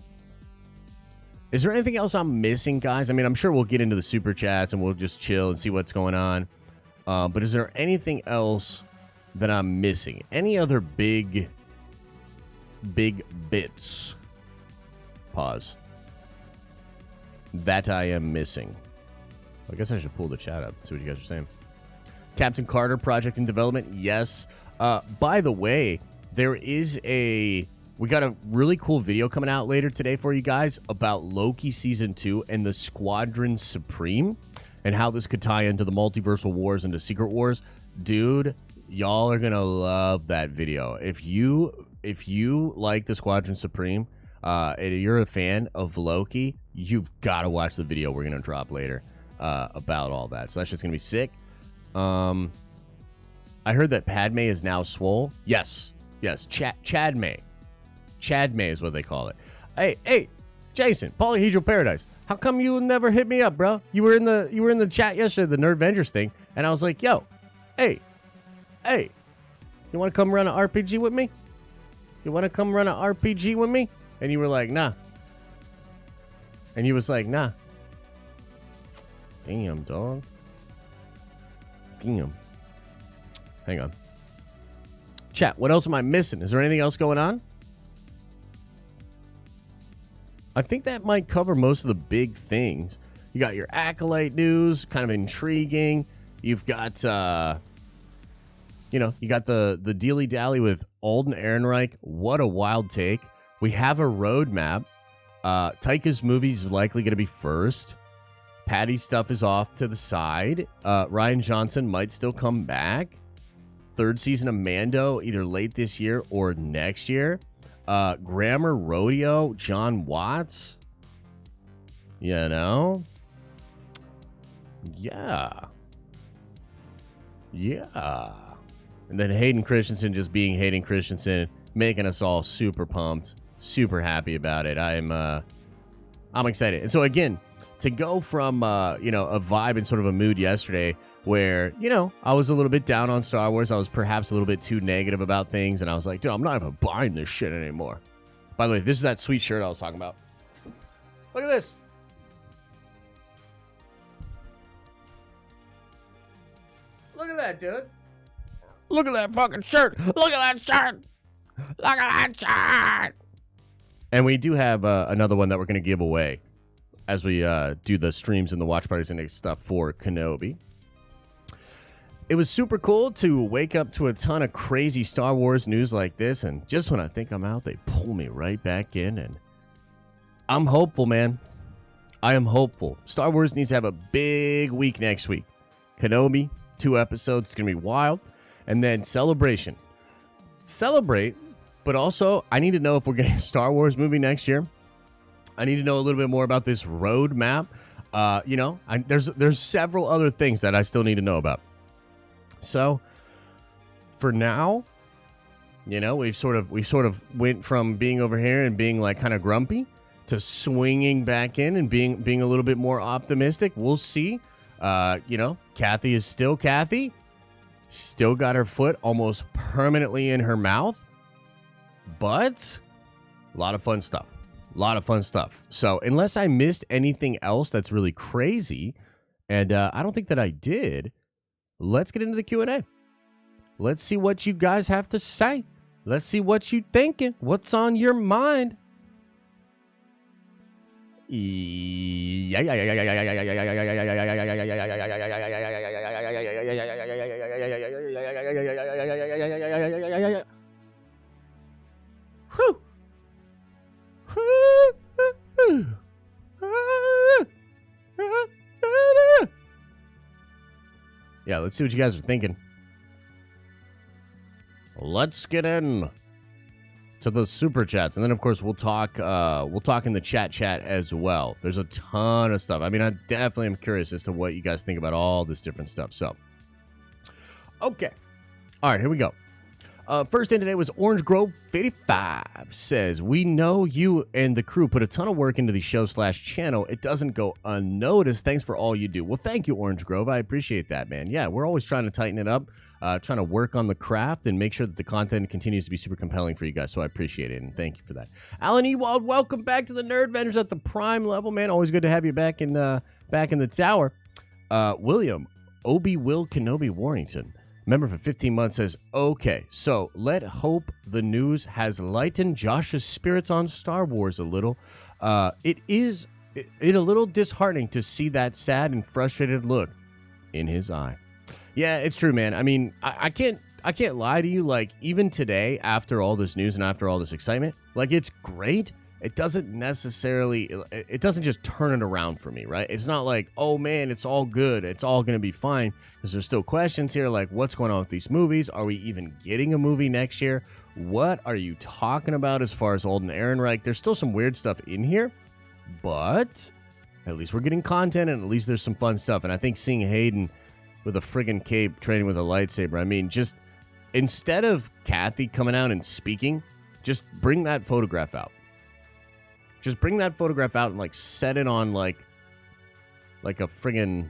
Is there anything else I'm missing, guys? I mean, I'm sure we'll get into the super chats and we'll just chill and see what's going on. But is there anything else that I'm missing? Any other big bits? Pause. That I am missing. I guess I should pull the chat up, see what you guys are saying. Captain Carter project in development. Yes. By the way, we got a really cool video coming out later today for you guys about Loki Season 2 and the Squadron Supreme and how this could tie into the Multiversal Wars and the Secret Wars. Dude, y'all are going to love that video. If you like the Squadron Supreme, and you're a fan of Loki, you've got to watch the video we're going to drop later about all that. So that's just going to be sick. I heard that Padme is now swole. Yes. Chadme. Chadme is what they call it. Hey, Jason, Polyhedral Paradise. How come you never hit me up, bro? You were in the chat yesterday, the Nerdvengers thing, and I was like, yo, hey, you want to come run an RPG with me? And you were like, nah. And he was like, nah. Damn, dog. Damn. Hang on. Chat, what else am I missing? Is there anything else going on? I think that might cover most of the big things. You got your Acolyte news, kind of intriguing. You've got, you got the dealy-dally with Alden Ehrenreich. What a wild take. We have a roadmap. Taika's movie is likely going to be first. Patty's stuff is off to the side. Rian Johnson might still come back. Third season of Mando, either late this year or next year. Grammar Rodeo, John Watts. Yeah. And then Hayden Christensen just being Hayden Christensen, making us all super pumped, super happy about it. I'm excited. And so again, to go from a vibe and sort of a mood yesterday where, I was a little bit down on Star Wars. I was perhaps a little bit too negative about things. And I was like, dude, I'm not even buying this shit anymore. By the way, this is that sweet shirt I was talking about. Look at this. Look at that, dude. Look at that fucking shirt. Look at that shirt. Look at that shirt. And we do have another one that we're going to give away as we do the streams and the watch parties and stuff for Kenobi. It was super cool to wake up to a ton of crazy Star Wars news like this, and just when I think I'm out, they pull me right back in, and I'm hopeful, man. I am hopeful. Star Wars needs to have a big week next week. Kenobi, 2 episodes. It's going to be wild. And then Celebration. Celebrate, but also I need to know if we're getting a Star Wars movie next year. I need to know a little bit more about this road map. There's several other things that I still need to know about. So, for now, we've sort of went from being over here and being like kind of grumpy swinging back in and being a little bit more optimistic. We'll see. Kathy is still Kathy. Still got her foot almost permanently in her mouth. But a lot of fun stuff. So unless I missed anything else that's really crazy, and I don't think that I did, let's get into the Q&A. Let's see what you guys have to say. Let's see what you thinking. What's on your mind? Yeah, let's see what you guys are thinking. Let's get in to the super chats, and then of course we'll talk in the chat as well. There's a ton of stuff. I mean, I definitely am curious as to what you guys think about all this different stuff. So, okay, all right, here we go. First in today was Orange Grove 55 says, we know you and the crew put a ton of work into the show/channel. It doesn't go unnoticed. Thanks for all you do. Well, thank you, Orange Grove. I appreciate that, man. Yeah, we're always trying to tighten it up, trying to work on the craft and make sure that the content continues to be super compelling for you guys. So I appreciate it, and thank you for that. Alan Ewald, welcome back to the Nerdventures at the Prime level, man. Always good to have you back in the tower. William Obi-Will Kenobi Warrington, member for 15 months, says, okay, so let hope the news has lightened Josh's spirits on Star Wars a little. It is a little disheartening to see that sad and frustrated look in his eye. Yeah, it's true, man. I mean, I can't lie to you. Like, even today, after all this news and after all this excitement, like, it's great. It doesn't just turn it around for me, right? It's not like, oh man, it's all good, it's all going to be fine, because there's still questions here, like what's going on with these movies? Are we even getting a movie next year? What are you talking about as far as Alden Ehrenreich? There's still some weird stuff in here, but at least we're getting content, and at least there's some fun stuff. And I think seeing Hayden with a friggin' cape training with a lightsaber, I mean, just instead of Kathy coming out and speaking, just bring that photograph out. Just bring that photograph out and, like, set it on, like a friggin',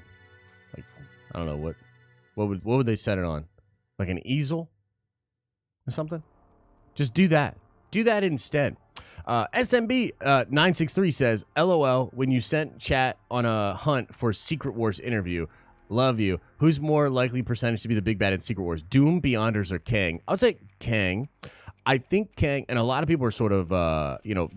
like, I don't know, what would they set it on? Like an easel or something? Just do that. Do that instead. SMB 963 says, LOL, when you sent chat on a hunt for Secret Wars interview, love you. Who's more likely percentage to be the big bad in Secret Wars? Doom, Beyonders, or Kang? I would say Kang. I think Kang, and a lot of people are sort of,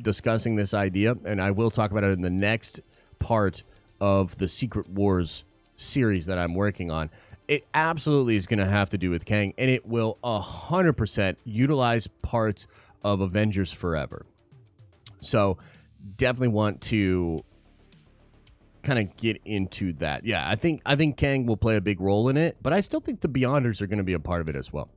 discussing this idea, and I will talk about it in the next part of the Secret Wars series that I'm working on. It absolutely is going to have to do with Kang, and it will 100% utilize parts of Avengers Forever. So definitely want to kind of get into that. Yeah, I think Kang will play a big role in it, but I still think the Beyonders are going to be a part of it as well.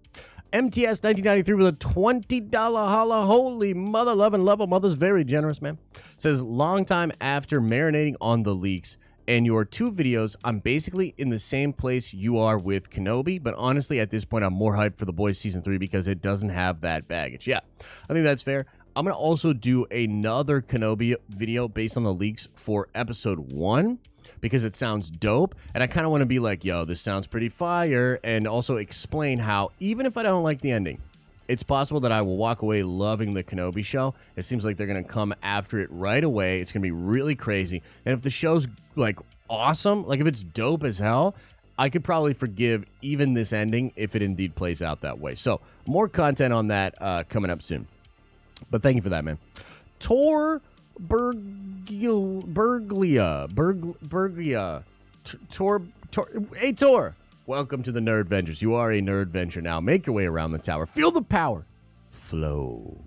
MTS 1993 with a $20 holla. Holy mother, loving level. Mother's very generous, man. Says, long time after marinating on the leaks and your two videos, I'm basically in the same place you are with Kenobi, but honestly, at this point, I'm more hyped for The Boys Season 3 because it doesn't have that baggage. Yeah, I think that's fair. I'm going to also do another Kenobi video based on the leaks for Episode 1 because it sounds dope, and I kind of want to be like, yo, this sounds pretty fire, and also explain how, even if I don't like the ending, it's possible that I will walk away loving the Kenobi show. It seems like they're going to come after it right away. It's going to be really crazy, and if the show's, like, awesome, like, if it's dope as hell, I could probably forgive even this ending if it indeed plays out that way. So, more content on that coming up soon. But thank you for that, man. Tor Berglia. Hey, Tor. Welcome to the Nerdventures. You are a Nerdventure now. Make your way around the tower. Feel the power. Flow.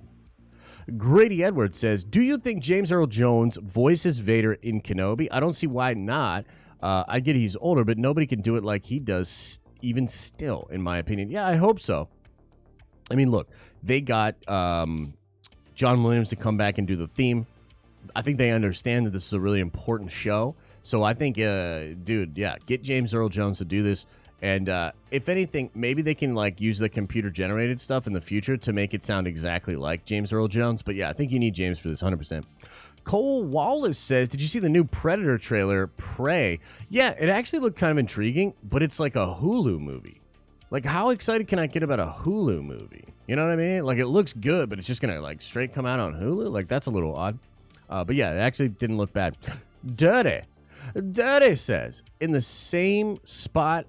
Grady Edwards says, do you think James Earl Jones voices Vader in Kenobi? I don't see why not. I get he's older, but nobody can do it like he does, even still, in my opinion. Yeah, I hope so. I mean, look, they got John Williams to come back and do the theme. I think they understand that this is a really important show. So I think, dude, yeah, get James Earl Jones to do this. And if anything, maybe they can, like, use the computer-generated stuff in the future to make it sound exactly like James Earl Jones. But yeah, I think you need James for this, 100%. Cole Wallace says, did you see the new Predator trailer, Prey? Yeah, it actually looked kind of intriguing, but it's like a Hulu movie. Like, how excited can I get about a Hulu movie? You know what I mean? Like, it looks good, but it's just going to, like, straight come out on Hulu? Like, that's a little odd. But yeah, it actually didn't look bad. Dirty says, in the same spot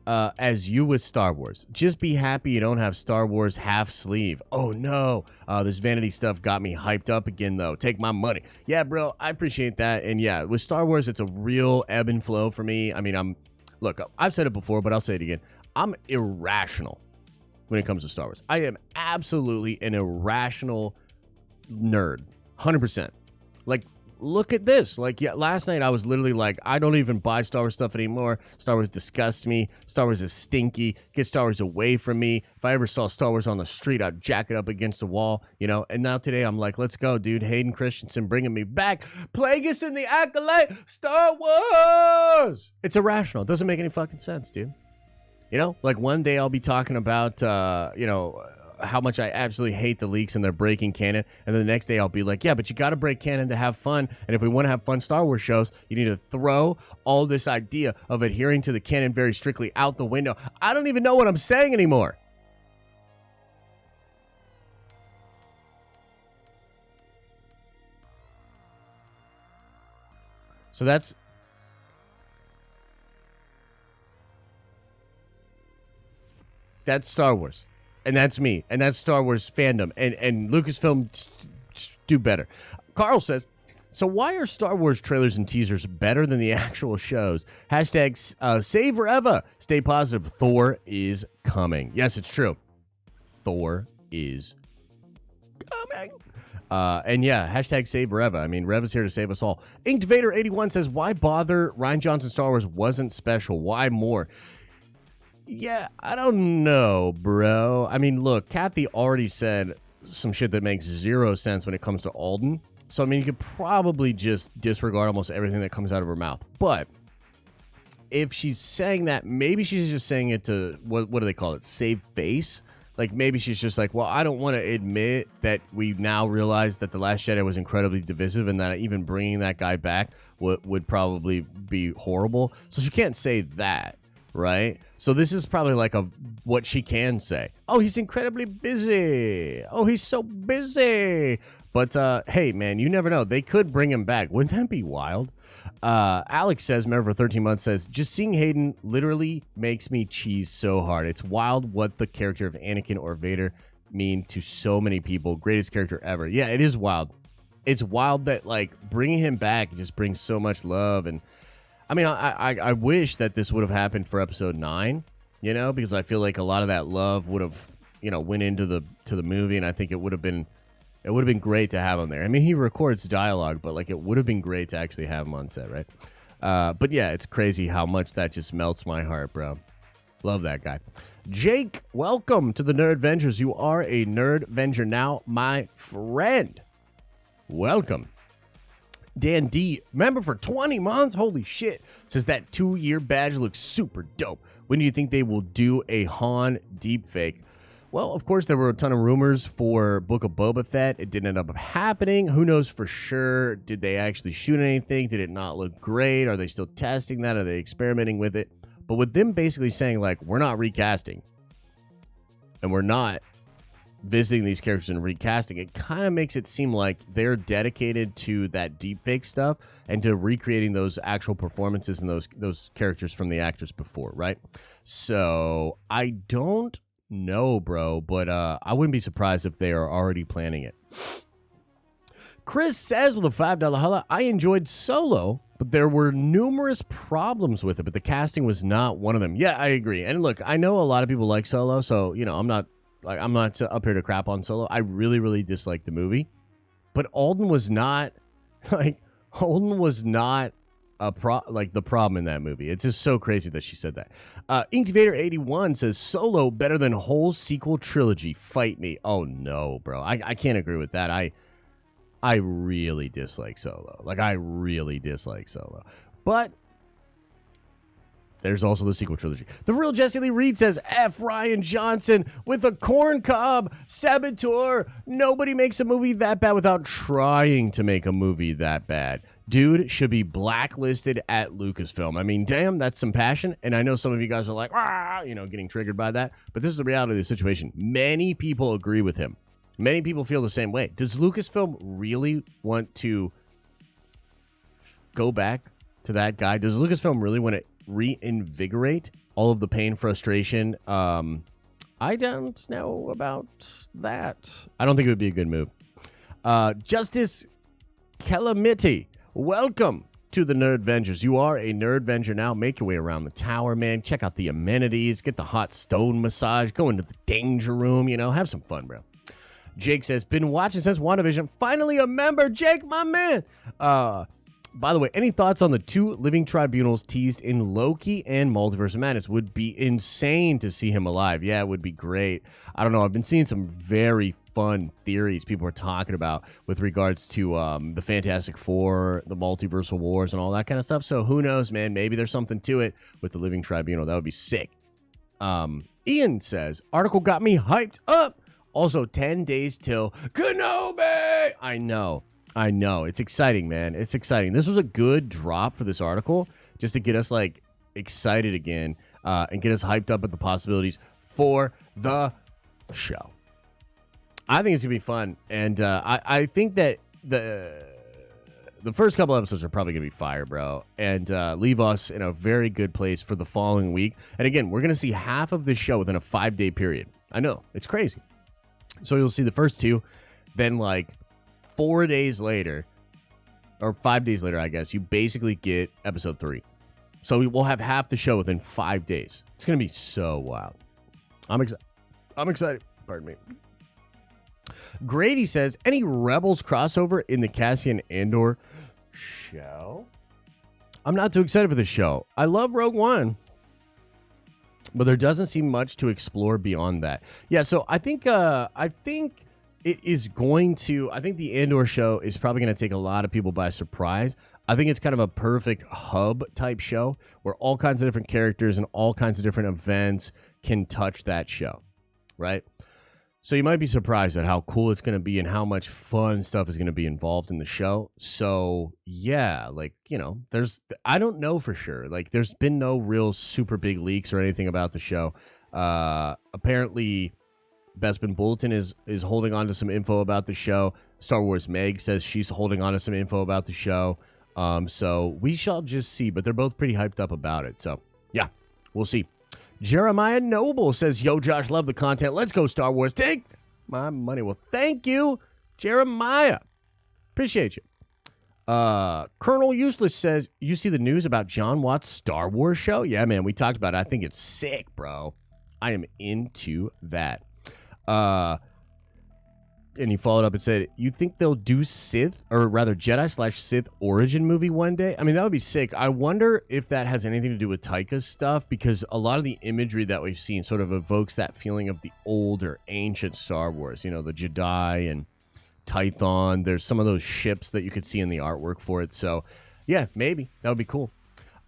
as you with Star Wars. Just be happy you don't have Star Wars half sleeve. Oh, no. This Vanity stuff got me hyped up again, though. Take my money. Yeah, bro, I appreciate that. And yeah, with Star Wars, it's a real ebb and flow for me. I mean, look, I've said it before, but I'll say it again. I'm irrational when it comes to Star Wars. I am absolutely an irrational nerd. 100%. Like, look at this. Like, yeah, last night I was literally like, I don't even buy Star Wars stuff anymore. Star Wars disgusts me. Star Wars is stinky. Get Star Wars away from me. If I ever saw Star Wars on the street, I'd jack it up against the wall, you know? And now today I'm like, let's go, dude. Hayden Christensen bringing me back. Plagueis in the Acolyte. Star Wars. It's irrational. It doesn't make any fucking sense, dude. You know, like one day I'll be talking about, you know, how much I absolutely hate the leaks and they're breaking canon. And then the next day I'll be like, yeah, but you got to break canon to have fun. And if we want to have fun Star Wars shows, you need to throw all this idea of adhering to the canon very strictly out the window. I don't even know what I'm saying anymore. So that's Star Wars. And that's me. And that's Star Wars fandom. And Lucasfilm do better. Carl says, so why are Star Wars trailers and teasers better than the actual shows? Hashtag save forever. Stay positive. Thor is coming. Yes, it's true. Thor is coming. And yeah, hashtag save Reva. I mean, Reva's here to save us all. Inked Vader 81 says, why bother? Rian Johnson Star Wars wasn't special. Why more? Yeah, I don't know, bro. I mean, look, Kathy already said some shit that makes zero sense when it comes to Alden. So, I mean, you could probably just disregard almost everything that comes out of her mouth. But if she's saying that, maybe she's just saying it to, what do they call it? Save face? Like, maybe she's just like, well, I don't want to admit that we now realize that The Last Jedi was incredibly divisive and that even bringing that guy back would probably be horrible. So she can't say that. Right? So this is probably like what she can say. Oh, he's incredibly busy. Oh, he's so busy. But hey, man, you never know. They could bring him back. Wouldn't that be wild? Alex says, member for 13 months says, just seeing Hayden literally makes me cheese so hard. It's wild what the character of Anakin or Vader mean to so many people. Greatest character ever. Yeah, it is wild. It's wild that like bringing him back just brings so much love. And I mean, I wish that this would have happened for episode 9, you know, because I feel like a lot of that love would have, you know, went into the movie, and I think it would have been great to have him there. I mean, he records dialogue, but like it would have been great to actually have him on set, right? But yeah, it's crazy how much that just melts my heart, bro. Love that guy. Jake, welcome to the Nerdventures. You are a Nerdventure now, my friend. Welcome. Dan D, member for 20 months. Holy shit. Says that 2-year badge looks super dope. When do you think they will do a Han deepfake? Well, of course, there were a ton of rumors for Book of Boba Fett. It didn't end up happening. Who knows for sure? Did they actually shoot anything? Did it not look great? Are they still testing that? Are they experimenting with it? But with them basically saying, like, we're not recasting and we're not visiting these characters and recasting, it kind of makes it seem like they're dedicated to that deepfake stuff and to recreating those actual performances and those characters from the actors before, right? So I don't know, bro, but I wouldn't be surprised if they are already planning it. Chris says with a $5 holla, I enjoyed Solo, but there were numerous problems with it, but the casting was not one of them. Yeah, I agree. And look, I know a lot of people like Solo, so, you know, I'm not up here to crap on Solo. I really, really dislike the movie. But Alden was not the problem in that movie. It's just so crazy that she said that. Inked Vader 81 says Solo better than whole sequel trilogy. Fight me. Oh no, bro. I can't agree with that. I really dislike Solo. Like, I really dislike Solo. But there's also the sequel trilogy. The real Jesse Lee Reed says, F. Rian Johnson with a corn cob saboteur. Nobody makes a movie that bad without trying to make a movie that bad. Dude should be blacklisted at Lucasfilm. I mean, damn, that's some passion. And I know some of you guys are like, getting triggered by that. But this is the reality of the situation. Many people agree with him. Many people feel the same way. Does Lucasfilm really want to go back to that guy? Does Lucasfilm really want to reinvigorate all of the pain, frustration? I don't know about that. I don't think it would be a good move. Justice Calamity, welcome to the Nerdvengers. You are a Nerdvenger now. Make your way around the tower, man. Check out the amenities. Get the hot stone massage. Go into the danger room. Have some fun, bro. Jake says, been watching since WandaVision. Finally a member. Jake, my man. By the way, any thoughts on the 2 living tribunals teased in Loki and Multiverse of Madness? Would be insane to see him alive. Yeah, it would be great. I don't know. I've been seeing some very fun theories people are talking about with regards to the Fantastic Four, the multiversal wars, and all that kind of stuff. So who knows, man? Maybe there's something to it with the living tribunal. That would be sick. Ian says, article got me hyped up. Also, 10 days till Kenobi. I know. It's exciting, man. It's exciting. This was a good drop for this article just to get us, excited again and get us hyped up at the possibilities for the show. I think it's going to be fun. And I think that the first couple episodes are probably going to be fire, bro. And leave us in a very good place for the following week. And again, we're going to see half of this show within a 5-day period. I know. It's crazy. So you'll see the first 2, then 4 days later, or 5 days later, I guess, you basically get episode 3. So we'll have half the show within 5 days. It's going to be so wild. I'm excited. Pardon me. Grady says, any Rebels crossover in the Cassian Andor show? I'm not too excited for the show. I love Rogue One, but there doesn't seem much to explore beyond that. Yeah, so I think it is going to... I think the Andor show is probably going to take a lot of people by surprise. I think it's kind of a perfect hub-type show where all kinds of different characters and all kinds of different events can touch that show, right? So you might be surprised at how cool it's going to be and how much fun stuff is going to be involved in the show. So, yeah, there's... I don't know for sure. There's been no real super big leaks or anything about the show. Apparently... Bespin Bulletin is holding on to some info about the show. Star Wars Meg says she's holding on to some info about the show. So we shall just see, but they're both pretty hyped up about it. So, yeah, we'll see. Jeremiah Noble says, yo, Josh, love the content. Let's go, Star Wars. Take my money. Well, thank you, Jeremiah. Appreciate you. Colonel Useless says, you see the news about John Watt's Star Wars show? Yeah, man, we talked about it. I think it's sick, bro. I am into that. And he followed up and said, you think they'll do Sith, or rather Jedi/Sith origin movie one day? I mean, that would be sick. I wonder if that has anything to do with Taika's stuff, because a lot of the imagery that we've seen sort of evokes that feeling of the older, ancient Star Wars. The Jedi and Tython. There's some of those ships that you could see in the artwork for it. So, yeah, maybe. That would be cool.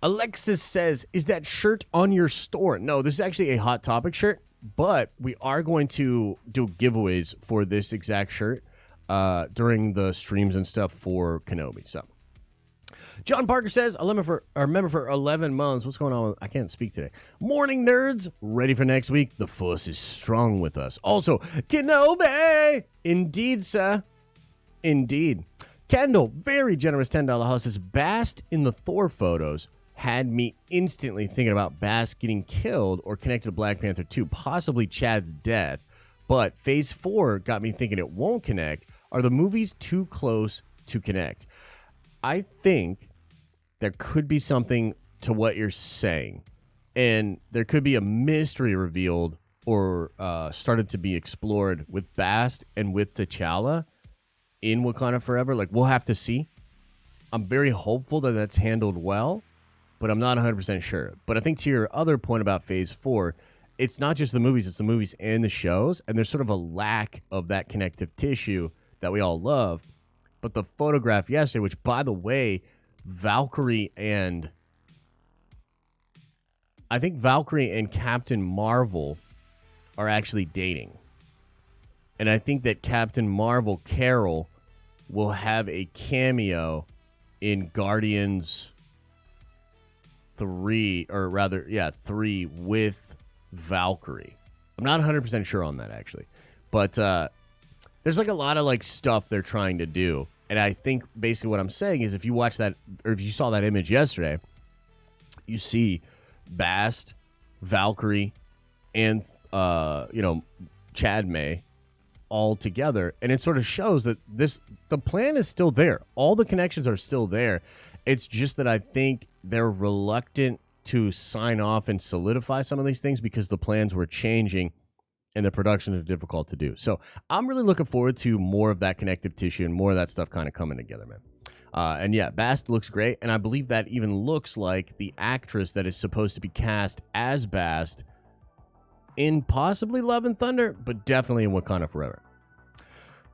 Alexis says, is that shirt on your store? No, this is actually a Hot Topic shirt. But we are going to do giveaways for this exact shirt during the streams and stuff for Kenobi. So, John Parker says, a member for 11 months. What's going on? I can't speak today. Morning, nerds. Ready for next week? The Force is strong with us. Also, Kenobi. Indeed, sir. Indeed. Kendall, very generous $10 house, says, Bast in the Thor photos had me instantly thinking about Bast getting killed or connected to Black Panther 2, possibly Chad's death. But Phase 4 got me thinking it won't connect. Are the movies too close to connect? I think there could be something to what you're saying. And there could be a mystery revealed or started to be explored with Bast and with T'Challa in Wakanda Forever. We'll have to see. I'm very hopeful that that's handled well, but I'm not 100% sure. But I think to your other point about Phase 4, it's not just the movies, it's the movies and the shows, and there's sort of a lack of that connective tissue that we all love. But the photograph yesterday, which, by the way, Valkyrie and I think Valkyrie and Captain Marvel are actually dating. And I think that Captain Marvel, Carol, will have a cameo in Guardians 3, or rather, 3 with Valkyrie. I'm not 100% sure on that, actually. But there's like a lot of like stuff they're trying to do. And I think basically what I'm saying is if you watch that, or if you saw that image yesterday, you see Bast, Valkyrie, and, Chad May all together. And it sort of shows that the plan is still there. All the connections are still there. It's just that I think they're reluctant to sign off and solidify some of these things because the plans were changing and the production is difficult to do. So I'm really looking forward to more of that connective tissue and more of that stuff kind of coming together, man. And yeah, Bast looks great, and I believe that even looks like the actress that is supposed to be cast as Bast in possibly Love and Thunder, but definitely in Wakanda Forever.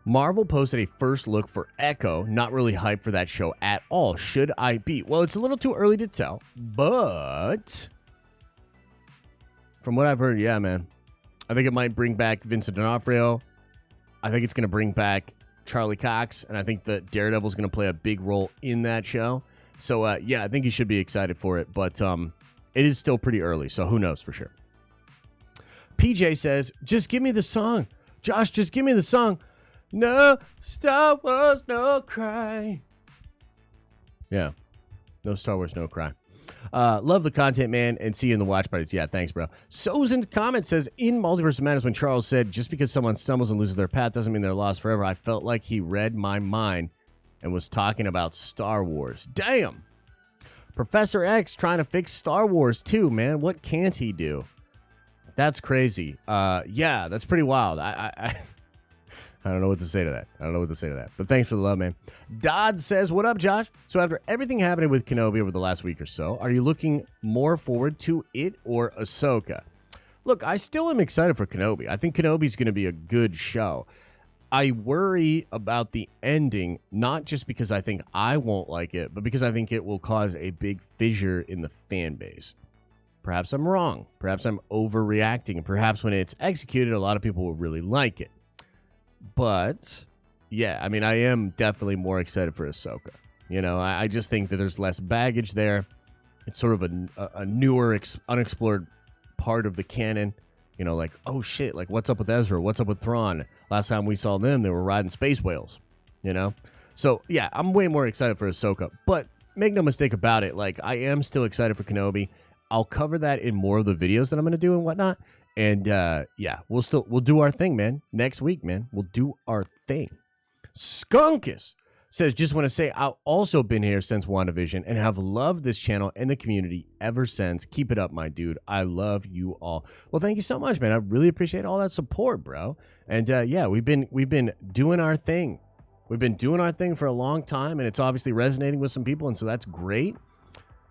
Marvel posted a first look for Echo. Not really hyped for that show at all. Should I be? Well, it's a little too early to tell, but from what I've heard, yeah, man. I think it might bring back Vincent D'Onofrio. I think it's going to bring back Charlie Cox, and I think that Daredevil's going to play a big role in that show. So, yeah, I think you should be excited for it, but it is still pretty early, so who knows for sure. PJ says, just give me the song. Josh, just give me the song. No Star Wars, no cry. Yeah, no Star Wars, no cry. Love the content, man, and see you in the watch parties. Yeah, thanks, bro. Sozin's comment says, in Multiverse of Madness, when Charles said, just because someone stumbles and loses their path doesn't mean they're lost forever, I felt like he read my mind and was talking about Star Wars. Damn. Professor X trying to fix Star Wars too, man. What can't he do? That's crazy. Yeah, that's pretty wild. I don't know what to say to that. But thanks for the love, man. Dodd says, what up, Josh? So after everything happening with Kenobi over the last week or so, are you looking more forward to it or Ahsoka? Look, I still am excited for Kenobi. I think Kenobi's going to be a good show. I worry about the ending, not just because I think I won't like it, but because I think it will cause a big fissure in the fan base. Perhaps I'm wrong. Perhaps I'm overreacting. And perhaps when it's executed, a lot of people will really like it. But, yeah, I mean, I am definitely more excited for Ahsoka. You know, I just think that there's less baggage there. It's sort of a newer, unexplored part of the canon. You know, like, oh, shit, like, what's up with Ezra? What's up with Thrawn? Last time we saw them, they were riding space whales, you know? So, yeah, I'm way more excited for Ahsoka. But make no mistake about it, like, I am still excited for Kenobi. I'll cover that in more of the videos that I'm going to do and whatnot. And, yeah, we'll do our thing, man. Next week, man, we'll do our thing. Skunkus says, just want to say I've also been here since WandaVision and have loved this channel and the community ever since. Keep it up, my dude. I love you all. Well, thank you so much, man. I really appreciate all that support, bro. And, yeah, we've been doing our thing. We've been doing our thing for a long time, and it's obviously resonating with some people, and so that's great.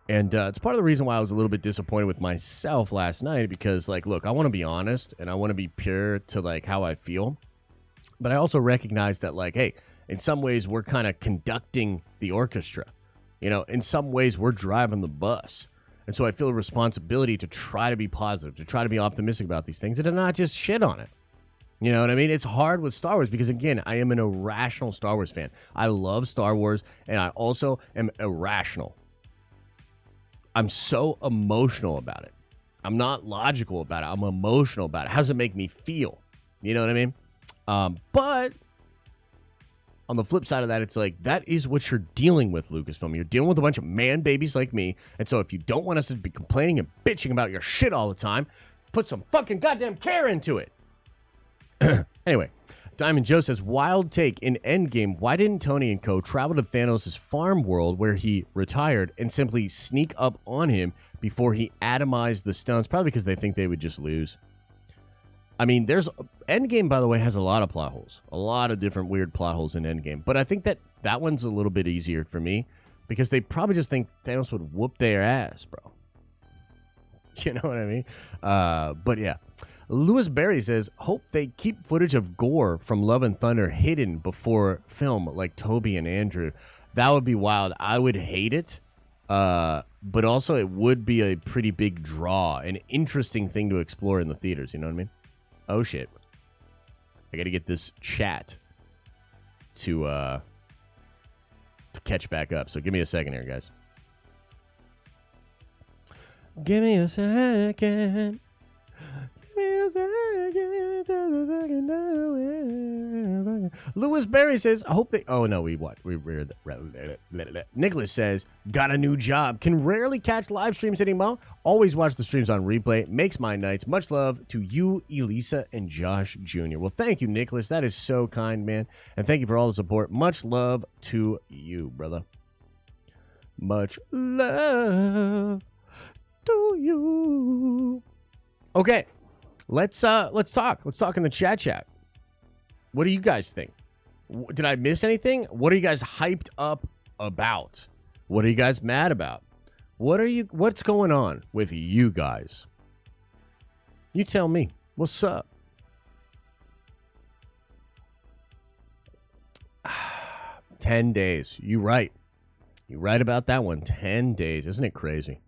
And it's part of the reason why I was a little bit disappointed with myself last night because, like, look, I want to be honest and I want to be pure to, like, how I feel. But I also recognize that, like, hey, in some ways we're kind of conducting the orchestra. You know, in some ways we're driving the bus. And so I feel a responsibility to try to be positive, to try to be optimistic about these things and to not just shit on it. You know what I mean? It's hard with Star Wars because, again, I am an irrational Star Wars fan. I love Star Wars, and I also am irrational. I'm so emotional about it. I'm not logical about it. I'm emotional about it. How does it make me feel? You know what I mean? But on the flip side of that, it's like, that is what you're dealing with, Lucasfilm. You're dealing with a bunch of man babies like me. And so if you don't want us to be complaining and bitching about your shit all the time, put some fucking goddamn care into it. Anyway, Diamond Joe says, wild take, in Endgame, why didn't Tony and co. travel to Thanos' farm world where he retired and simply sneak up on him before he atomized the stones? Probably because they think they would just lose. I mean, Endgame, by the way, has a lot of plot holes. A lot of different weird plot holes in Endgame. But I think that one's a little bit easier for me because they probably just think Thanos would whoop their ass, bro. You know what I mean? But yeah. Lewis Berry says, hope they keep footage of Gore from Love and Thunder hidden before film like Toby and Andrew. That would be wild. I would hate it. But but also it would be a pretty big draw, an interesting thing to explore in the theaters. You know what I mean? Oh shit! I got to get this chat to catch back up. So give me a second here, guys. Give me a second. Give me a second. Lewis Berry says, I hope they... Oh, no, we what? Nicholas says, got a new job. Can rarely catch live streams anymore. Always watch the streams on replay. Makes my nights. Much love to you, Elisa, and Josh Jr. Well, thank you, Nicholas. That is so kind, man. And thank you for all the support. Much love to you, brother. Much love to you. Okay. Let's talk. Let's talk in the chat. What do you guys think? Did I miss anything? What are you guys hyped up about? What are you guys mad about? What's going on with you guys? You tell me. What's up? 10 days. You right. You're right about that one. 10 days. Isn't it crazy?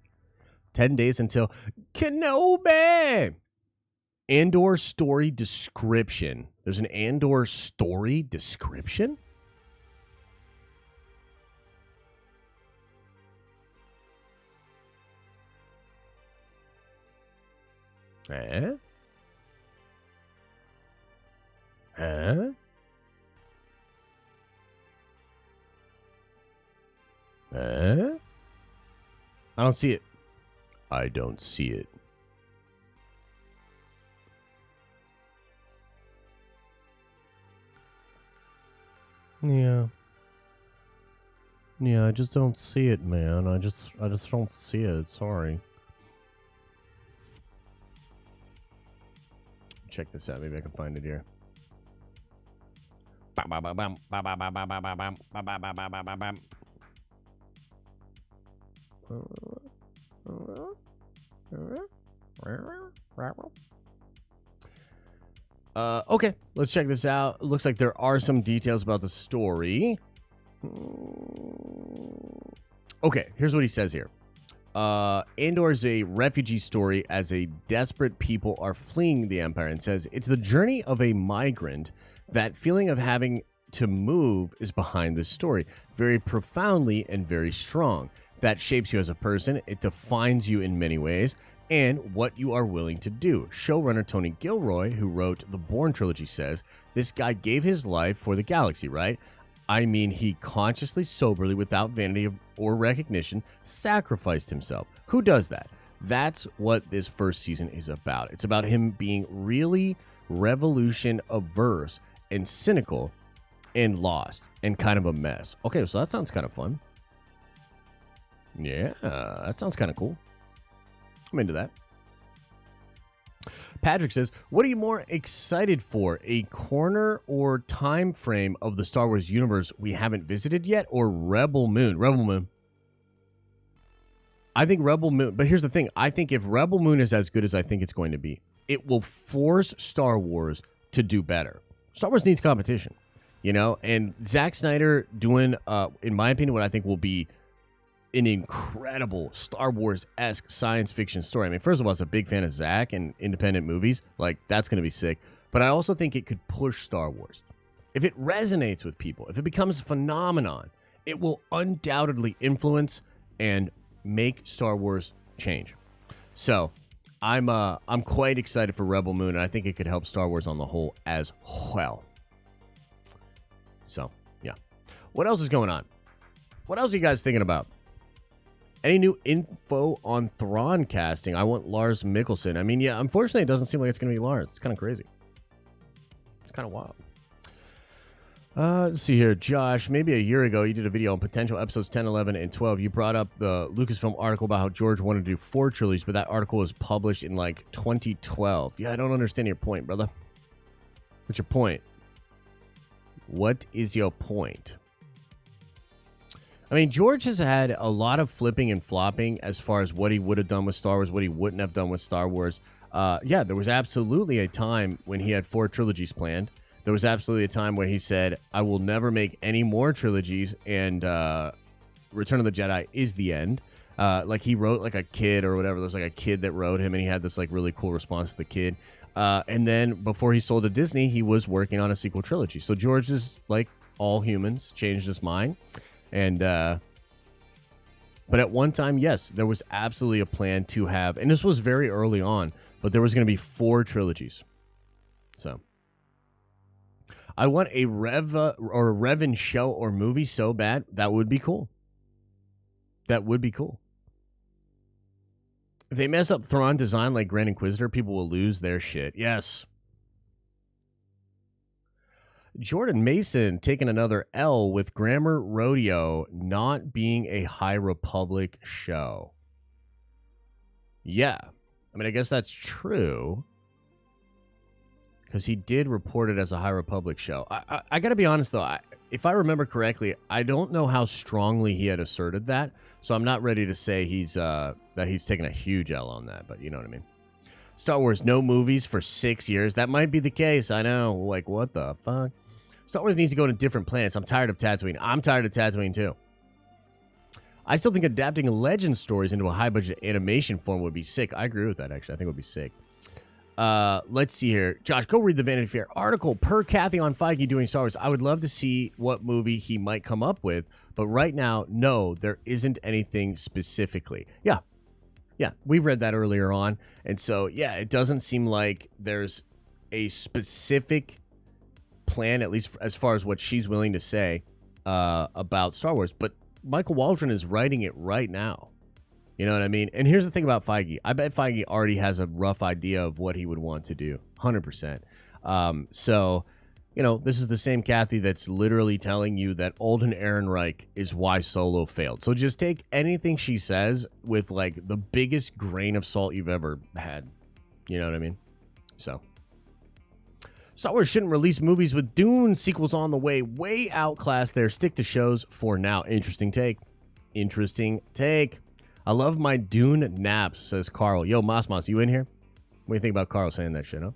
10 days until Kenobi. Andor story description. There's an Andor story description? Huh? Huh? Huh? I don't see it. I don't see it. Yeah, I just don't see it, man. I just don't see it. Sorry. Check this out. Maybe I can find it here. Okay, let's check this out. Looks like there are some details about the story. Okay, here's what he says here. Andor is a refugee story as a desperate people are fleeing the Empire, and says it's the journey of a migrant. That feeling of having to move is behind this story. Very profoundly and very strong. That shapes you as a person. It defines you in many ways. And what you are willing to do. Showrunner Tony Gilroy, who wrote the Bourne trilogy, says, this guy gave his life for the galaxy, right? I mean, he consciously, soberly, without vanity or recognition, sacrificed himself. Who does that? That's what this first season is about. It's about him being really revolution averse and cynical and lost and kind of a mess. Okay, so that sounds kind of fun. Yeah, that sounds kind of cool. I'm into that. Patrick says, what are you more excited for? A corner or time frame of the Star Wars universe we haven't visited yet, or Rebel Moon? Rebel Moon. I think Rebel Moon, but here's the thing. I think if Rebel Moon is as good as I think it's going to be, it will force Star Wars to do better. Star Wars needs competition, you know? And Zack Snyder doing, in my opinion, what I think will be an incredible Star Wars-esque science fiction story. I mean, first of all, I was a big fan of Zack and independent movies. Like, that's going to be sick. But I also think it could push Star Wars. If it resonates with people, if it becomes a phenomenon, it will undoubtedly influence and make Star Wars change. So, I'm quite excited for Rebel Moon, and I think it could help Star Wars on the whole as well. So, yeah. What else is going on? What else are you guys thinking about? Any new info on Thrawn casting? I want Lars Mikkelsen. I mean, yeah, unfortunately, it doesn't seem like it's going to be Lars. It's kind of crazy. It's kind of wild. Let's see here. Josh, maybe a year ago, you did a video on potential episodes 10, 11, and 12. You brought up the Lucasfilm article about how George wanted to do 4 trilogies, but that article was published in, like, 2012. Yeah, I don't understand your point, brother. What's your point? What is your point? I mean, George has had a lot of flipping and flopping as far as what he would have done with Star Wars, what he wouldn't have done with Star Wars. Yeah, there was absolutely a time when he had 4 trilogies planned. There was absolutely a time when he said, I will never make any more trilogies, and Return of the Jedi is the end. Like he wrote like a kid or whatever. There's like a kid that wrote him, and he had this like really cool response to the kid. And then before he sold to Disney, he was working on a sequel trilogy. So George is like all humans, changed his mind. And but at one time, yes, there was absolutely a plan to have, and this was very early on, but there was going to be 4 trilogies. So I want a Revan show or movie so bad. That would be cool. That would be cool. If they mess up Thrawn design like Grand Inquisitor, people will lose their shit. Yes. Jordan Mason taking another L with Grammar Rodeo not being a High Republic show. Yeah. I mean, I guess that's true. Because he did report it as a High Republic show. I got to be honest, though. If I remember correctly, I don't know how strongly he had asserted that. So I'm not ready to say that he's taken a huge L on that. But you know what I mean. Star Wars, no movies for 6 years. That might be the case. I know. Like, what the fuck? Star Wars needs to go to different planets. I'm tired of Tatooine. I'm tired of Tatooine, too. I still think adapting legend stories into a high-budget animation form would be sick. I agree with that, actually. I think it would be sick. Let's see here. Josh, go read the Vanity Fair article per Kathy on Feige doing Star Wars. I would love to see what movie he might come up with, but right now, no, there isn't anything specifically. Yeah, we read that earlier on, and so, yeah, it doesn't seem like there's a specific plan, at least as far as what she's willing to say about Star Wars, but Michael Waldron is writing it right now. You know what I mean? And here's the thing about Feige. I bet Feige already has a rough idea of what he would want to do. 100%. So, you know, this is the same Kathy that's literally telling you that Alden Ehrenreich is why Solo failed. So just take anything she says with, like, the biggest grain of salt you've ever had. You know what I mean? So, Star Wars shouldn't release movies with Dune sequels on the way outclassed their stick to shows for now. Interesting take. I love my Dune naps, says Carl. Yo, Mas, you in here? What do you think about Carl saying that shit, huh?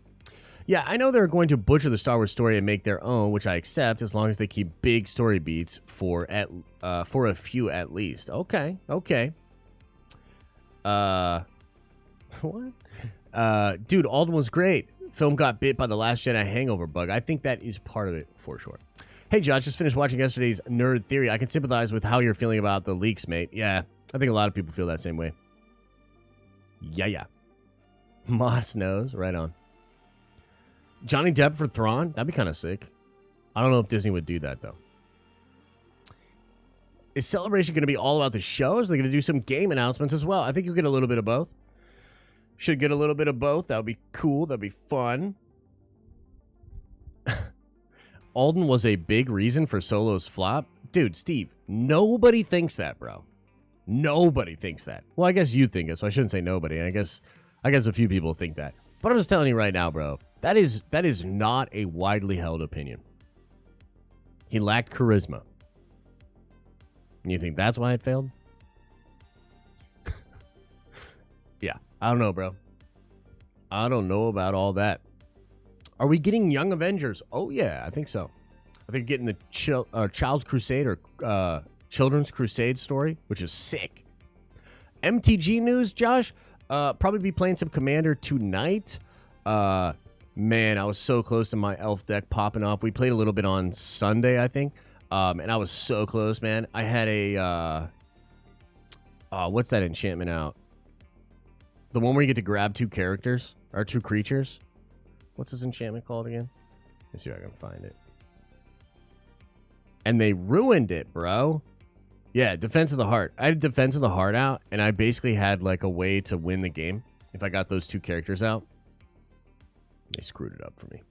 Yeah, I know they're going to butcher the Star Wars story and make their own, which I accept as long as they keep big story beats for a few at least. Okay. What? Dude, Alden was great. Film got bit by the Last Jedi hangover bug. I think that is part of it for sure. Hey, Josh, just finished watching yesterday's Nerd Theory. I can sympathize with how you're feeling about the leaks, mate. Yeah, I think a lot of people feel that same way. Yeah. Moss knows. Right on. Johnny Depp for Thrawn? That'd be kind of sick. I don't know if Disney would do that, though. Is Celebration going to be all about the shows? They're going to do some game announcements as well. I think you'll get a little bit of both. Should get a little bit of both. That would be cool. That'd be fun. Alden was a big reason for Solo's flop. Dude, Steve, nobody thinks that, bro. Nobody thinks that. Well, I guess you think it, so I shouldn't say nobody. I guess a few people think that. But I'm just telling you right now, bro. That is not a widely held opinion. He lacked charisma. And you think that's why it failed? Yeah, I don't know, bro. I don't know about all that. Are we getting Young Avengers? Oh, yeah, I think so. I think getting the Child's Crusade or Children's Crusade story, which is sick. MTG news, Josh? Probably be playing some Commander tonight. Man, I was so close to my elf deck popping off. We played a little bit on Sunday, I think. And I was so close, man. I had a... what's that enchantment out? The one where you get to grab 2 characters? Or 2 creatures? What's this enchantment called again? Let's see if I can find it. And they ruined it, bro. Yeah, Defense of the Heart. I had Defense of the Heart out, and I basically had like a way to win the game if I got those 2 characters out. They screwed it up for me.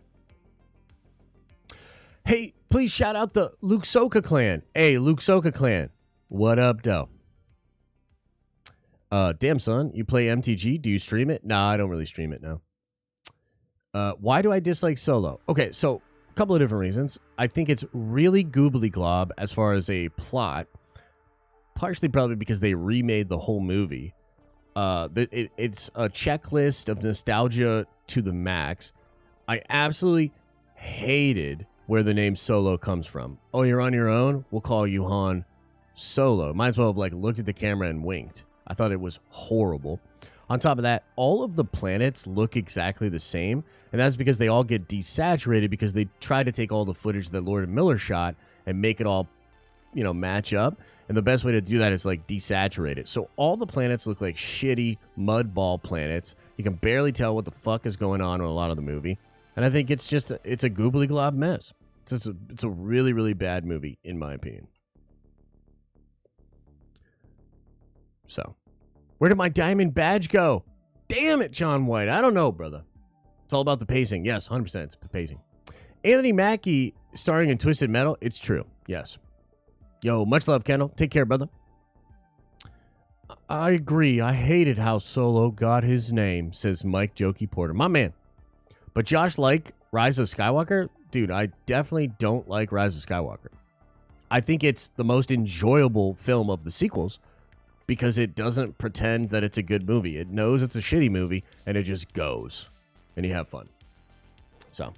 Hey, please shout out the Luke Soka clan. Hey, Luke Soka clan. What up, doe? Damn, son, you play MTG? Do you stream it? Nah, I don't really stream it, no. Why do I dislike Solo? Okay, so a couple of different reasons. I think it's really goobly glob as far as a plot. Partially probably because they remade the whole movie. It's a checklist of nostalgia to the max. I absolutely hated where the name Solo comes from. Oh, you're on your own? We'll call you Han Solo. Might as well have like looked at the camera and winked. I thought it was horrible. On top of that, all of the planets look exactly the same, and that's because they all get desaturated because they try to take all the footage that Lord and Miller shot and make it all, match up. And the best way to do that is like desaturate it. So all the planets look like shitty mud ball planets. You can barely tell what the fuck is going on in a lot of the movie. And I think it's a goobly glob mess. It's a really, really bad movie, in my opinion. So, where did my diamond badge go? Damn it, John White. I don't know, brother. It's all about the pacing. Yes, 100%. It's the pacing. Anthony Mackie starring in Twisted Metal. It's true. Yes. Yo, much love, Kendall. Take care, brother. I agree. I hated how Solo got his name, says Mike Jokey Porter. My man. But Josh like Rise of Skywalker? Dude, I definitely don't like Rise of Skywalker. I think it's the most enjoyable film of the sequels because it doesn't pretend that it's a good movie. It knows it's a shitty movie, and it just goes. And you have fun. So,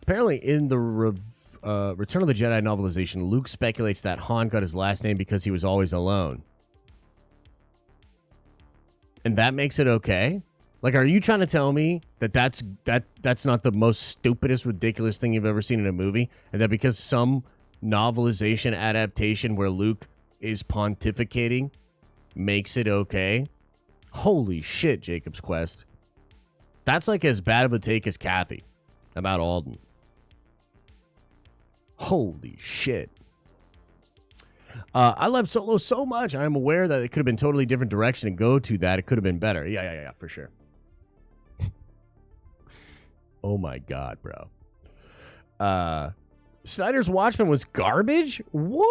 apparently in the Return of the Jedi novelization, Luke speculates that Han got his last name because he was always alone. And that makes it okay? Like, are you trying to tell me that that's not the most stupidest, ridiculous thing you've ever seen in a movie? And that because some novelization adaptation where Luke is pontificating makes it okay? Holy shit, Jacob's Quest. That's like as bad of a take as Kathy about Alden. Holy shit. I love Solo so much. I'm aware that it could have been totally different direction and go to that. It could have been better. Yeah, for sure. Oh my God, bro. Snyder's Watchmen was garbage? What?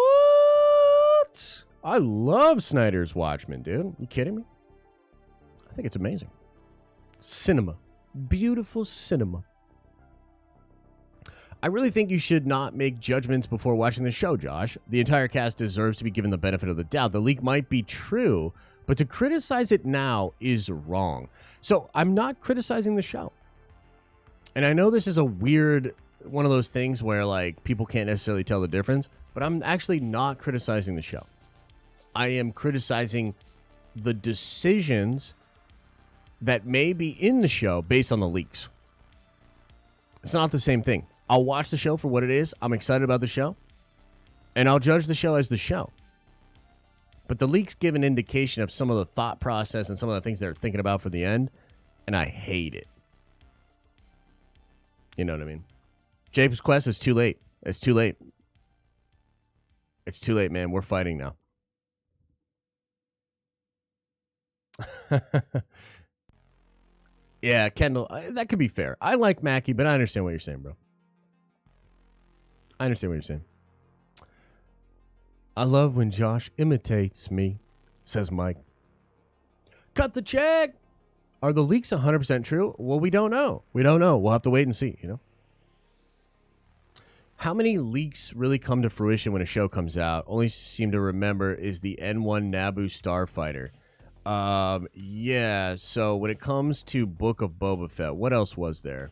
I love Snyder's Watchmen, dude. You kidding me? I think it's amazing. Cinema. Beautiful cinema. I really think you should not make judgments before watching the show, Josh. The entire cast deserves to be given the benefit of the doubt. The leak might be true, but to criticize it now is wrong. So I'm not criticizing the show. And I know this is a weird one of those things where like people can't necessarily tell the difference, but I'm actually not criticizing the show. I am criticizing the decisions that may be in the show based on the leaks. It's not the same thing. I'll watch the show for what it is. I'm excited about the show. And I'll judge the show as the show. But the leaks give an indication of some of the thought process and some of the things they're thinking about for the end. And I hate it. You know what I mean? Jacob's Quest is too late. It's too late. It's too late, man. We're fighting now. Yeah, Kendall, that could be fair. I like Mackie, but I understand what you're saying, bro. I understand what you're saying. I love when Josh imitates me, says Mike. Cut the check! Are the leaks 100% true? Well, we don't know. We don't know. We'll have to wait and see, you know? How many leaks really come to fruition when a show comes out? Only seem to remember is the N1 Naboo Starfighter. Yeah, so when it comes to Book of Boba Fett, what else was there?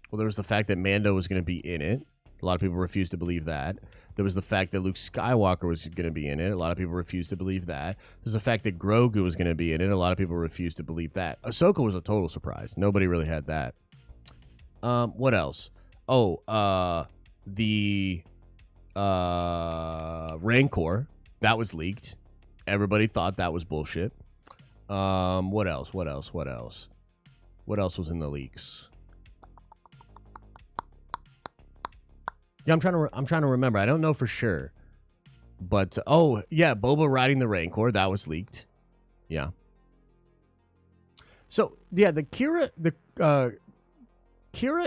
Well, there was the fact that Mando was going to be in it. A lot of people refused to believe that. There was the fact that Luke Skywalker was going to be in it. A lot of people refused to believe that. There's the fact that Grogu was going to be in it. A lot of people refused to believe that. Ahsoka was a total surprise. Nobody really had that. What else? Oh, the Rancor. That was leaked. Everybody thought that was bullshit. What else? What else was in the leaks? Yeah, I'm trying to remember. I don't know for sure. But oh, yeah, Boba riding the Rancor, that was leaked. Yeah. So, yeah, the Kira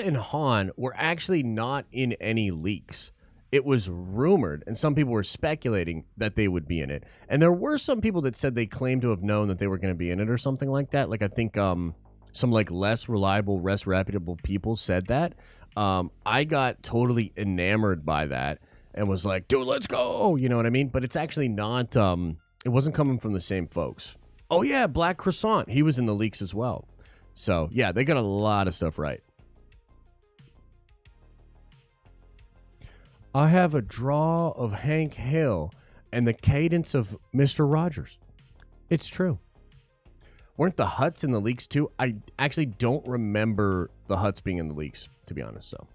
and Han were actually not in any leaks. It was rumored, and some people were speculating that they would be in it. And there were some people that said they claimed to have known that they were going to be in it or something like that. Like, I think some like less reliable, less reputable people said that. I got totally enamored by that and was like, dude, let's go. You know what I mean? But it's actually not, it wasn't coming from the same folks. Oh, yeah, Black Croissant. He was in the leaks as well. So, yeah, they got a lot of stuff right. I have a draw of Hank Hill and the cadence of Mr. Rogers. It's true. Weren't the Hutts in the leaks too? I actually don't remember the Hutts being in the leaks, to be honest. So,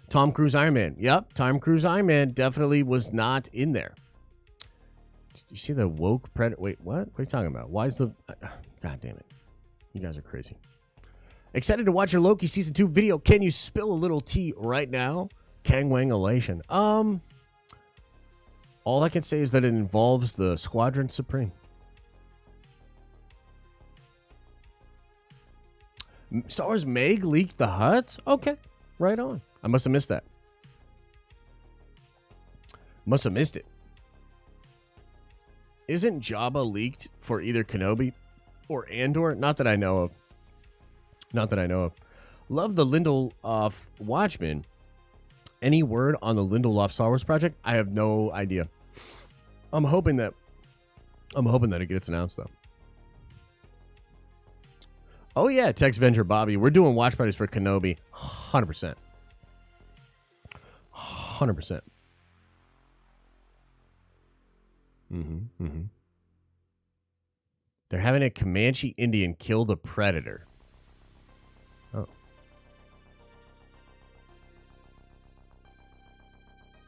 Tom Cruise Iron Man. Yep, Tom Cruise Iron Man definitely was not in there. You see the woke predator? Wait, what? What are you talking about? Why is the... God damn it. You guys are crazy. Excited to watch your Loki Season 2 video. Can you spill a little tea right now? Kang Wang elation. All I can say is that it involves the Squadron Supreme. Star Wars Meg leaked the Hutts? Okay, right on. I must have missed that. Must have missed it. Isn't Jabba leaked for either Kenobi or Andor? Not that I know of. Not that I know of. Love the Lindelof Watchmen. Any word on the Lindelof Star Wars project? I have no idea. I'm hoping that it gets announced though. Oh yeah, Tex Venger Bobby. We're doing watch parties for Kenobi. 100%. 100%. They're having a Comanche Indian kill the Predator. Oh.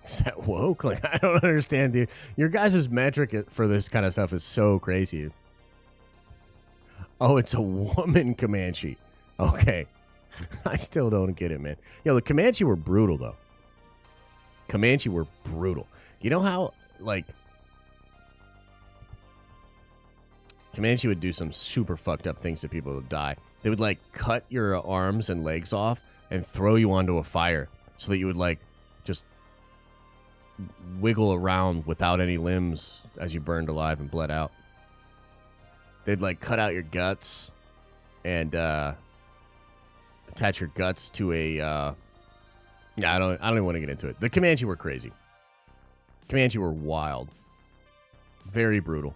Is that woke? Like, I don't understand, dude. Your guys' metric for this kind of stuff is so crazy. Oh, it's a woman Comanche. Okay. I still don't get it, man. Yo, the Comanche were brutal, though. Comanche were brutal. You know how, like... Comanche would do some super fucked up things to people that die. They would, like, cut your arms and legs off and throw you onto a fire so that you would, like, just wiggle around without any limbs as you burned alive and bled out. They'd, like, cut out your guts and attach your guts to a... Yeah, I don't even want to get into it. The Comanche were crazy. Comanche were wild. Very brutal.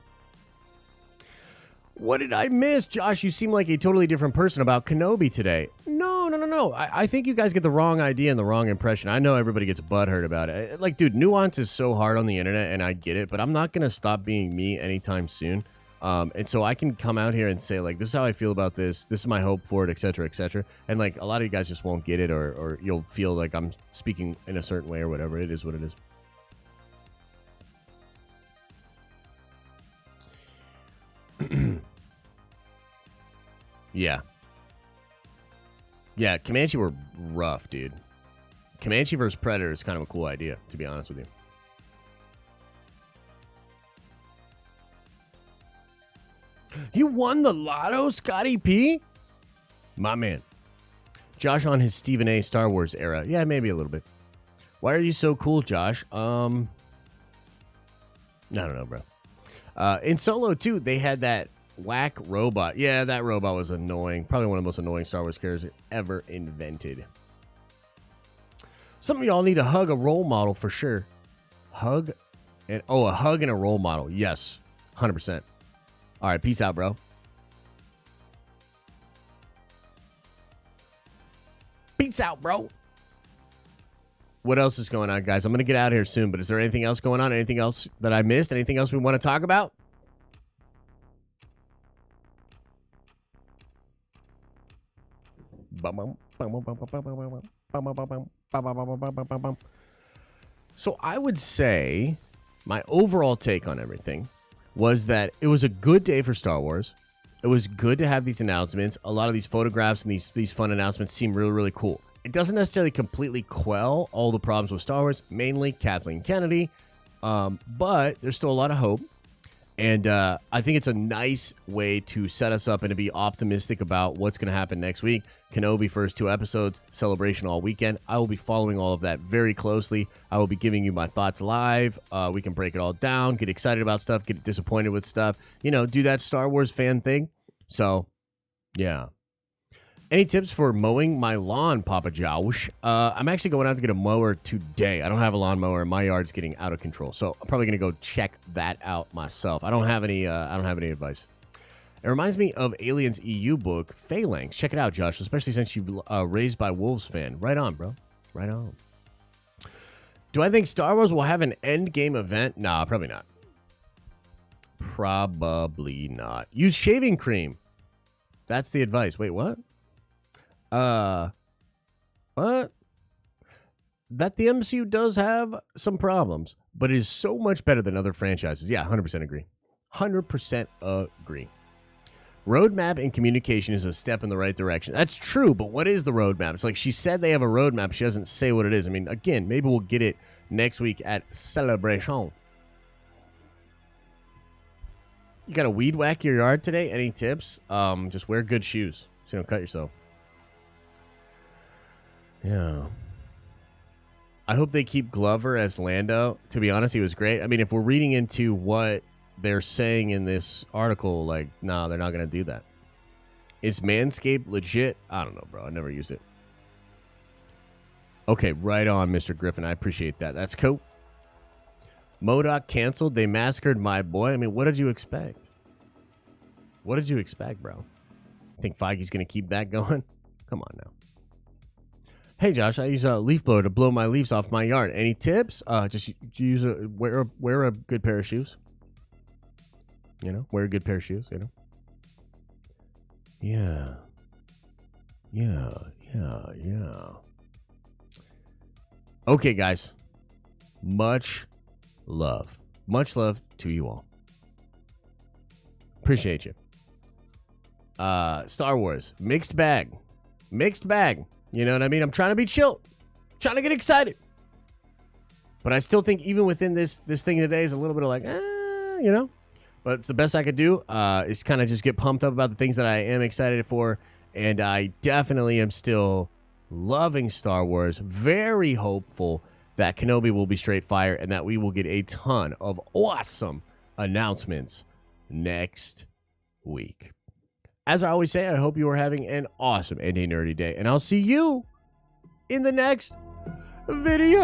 What did I miss? Josh, you seem like a totally different person about Kenobi today. No. I think you guys get the wrong idea and the wrong impression. I know everybody gets butthurt about it. Like, dude, nuance is so hard on the internet, and I get it, but I'm not going to stop being me anytime soon. And so I can come out here and say, like, this is how I feel about this. This is my hope for it, et cetera, et cetera. And, like, a lot of you guys just won't get it, or you'll feel like I'm speaking in a certain way or whatever. It is what it is. Yeah, Comanche were rough, dude. Comanche versus Predator is kind of a cool idea, to be honest with you. You won the lotto, Scotty P? My man. Josh on his Stephen A. Star Wars era. Yeah, maybe a little bit. Why are you so cool, Josh? I don't know, bro. In Solo 2, they had that whack robot. Yeah, that robot was annoying. Probably one of the most annoying Star Wars characters ever invented. Some of y'all need to hug a role model for sure. A hug and a role model. Yes, 100%. All right, peace out, bro. Peace out, bro. What else is going on, guys? I'm going to get out of here soon, but is there anything else going on? Anything else that I missed? Anything else we want to talk about? So I would say my overall take on everything was that it was a good day for Star Wars. It was good to have these announcements. A lot of these photographs and these fun announcements seem really, really cool. It doesn't necessarily completely quell all the problems with Star Wars, mainly Kathleen Kennedy, but there's still a lot of hope. And I think it's a nice way to set us up and to be optimistic about what's going to happen next week. Kenobi first 2 episodes, celebration all weekend. I will be following all of that very closely. I will be giving you my thoughts live. We can break it all down, get excited about stuff, get disappointed with stuff. You know, do that Star Wars fan thing. So, yeah. Any tips for mowing my lawn, Papa Josh? I'm actually going out to get a mower today. I don't have a lawnmower. My yard's getting out of control, so I'm probably going to go check that out myself. I don't have any advice. It reminds me of Aliens EU book, Phalanx. Check it out, Josh, especially since you've Raised by Wolves fan. Right on, bro. Right on. Do I think Star Wars will have an endgame event? Nah, probably not. Probably not. Use shaving cream. That's the advice. Wait, what? What? That the MCU does have some problems, but it is so much better than other franchises. Yeah, 100% agree. 100% agree. Roadmap in communication is a step in the right direction. That's true, but what is the roadmap? It's like she said they have a roadmap. She doesn't say what it is. I mean, again, maybe we'll get it next week at Celebration. You got to weed whack your yard today? Any tips? Just wear good shoes so you don't cut yourself. Yeah. I hope they keep Glover as Lando. To be honest, he was great. I mean, if we're reading into what they're saying in this article, like, no, they're not going to do that. Is Manscaped legit? I don't know, bro. I never use it. Okay, right on, Mr. Griffin. I appreciate that. That's cool. MODOK canceled. They massacred my boy. I mean, what did you expect? What did you expect, bro? Think Feige's going to keep that going? Come on now. Hey, Josh, I use a leaf blower to blow my leaves off my yard. Any tips? Just use wear a good pair of shoes. You know, wear a good pair of shoes, you know? Yeah. Okay, guys. Much love. Much love to you all. Appreciate you. Star Wars. Mixed bag. Mixed bag. You know what I mean? I'm trying to be chill. Trying to get excited. But I still think even within this thing today is a little bit of like, you know? But it's the best I could do is kind of just get pumped up about the things that I am excited for. And I definitely am still loving Star Wars. Very hopeful that Kenobi will be straight fire and that we will get a ton of awesome announcements next week. As I always say, I hope you are having an awesome and a nerdy day. And I'll see you in the next video.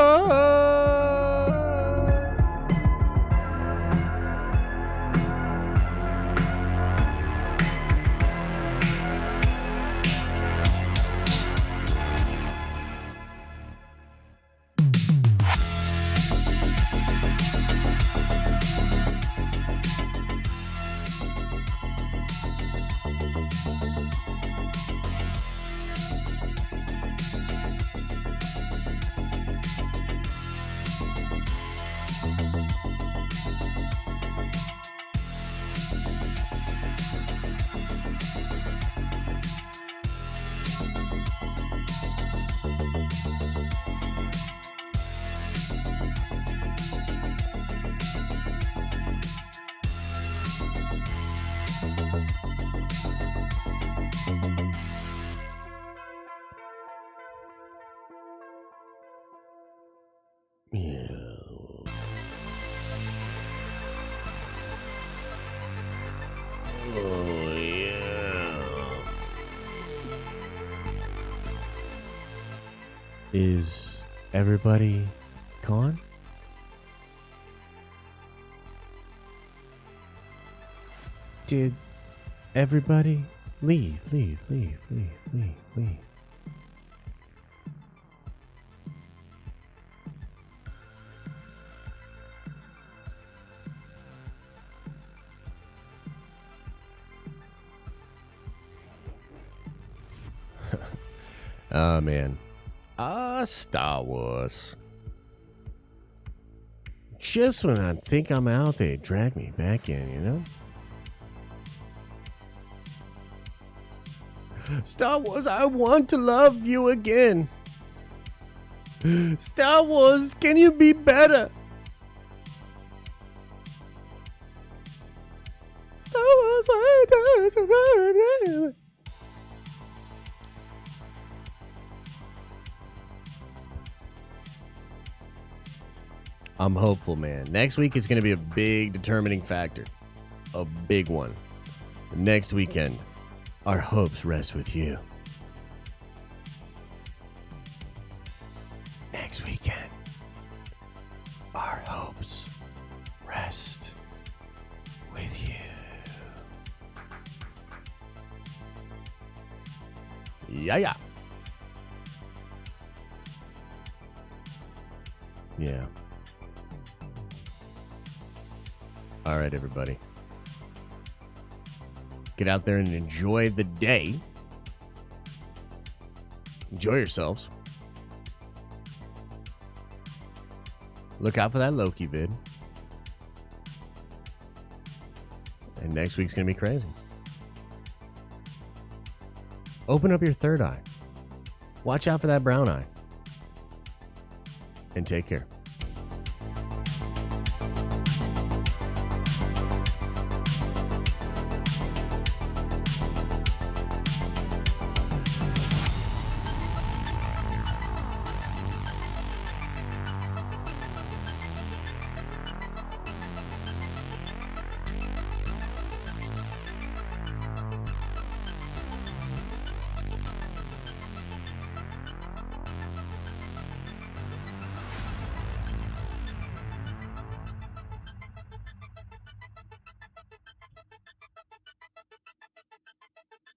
Oh, yeah. Is everybody gone? Did everybody leave? Leave. Oh, man. Star Wars. Just when I think I'm out, they drag me back in, you know? Star Wars, I want to love you again. Star Wars, can you be better? Star Wars, why does it? I'm hopeful, man. Next week is going to be a big determining factor. A big one. Next weekend, our hopes rest with you. Next weekend, our hopes rest with you. Yeah. Yeah. All right, everybody. Get out there and enjoy the day. Enjoy yourselves. Look out for that Loki vid. And next week's going to be crazy. Open up your third eye. Watch out for that brown eye. And take care.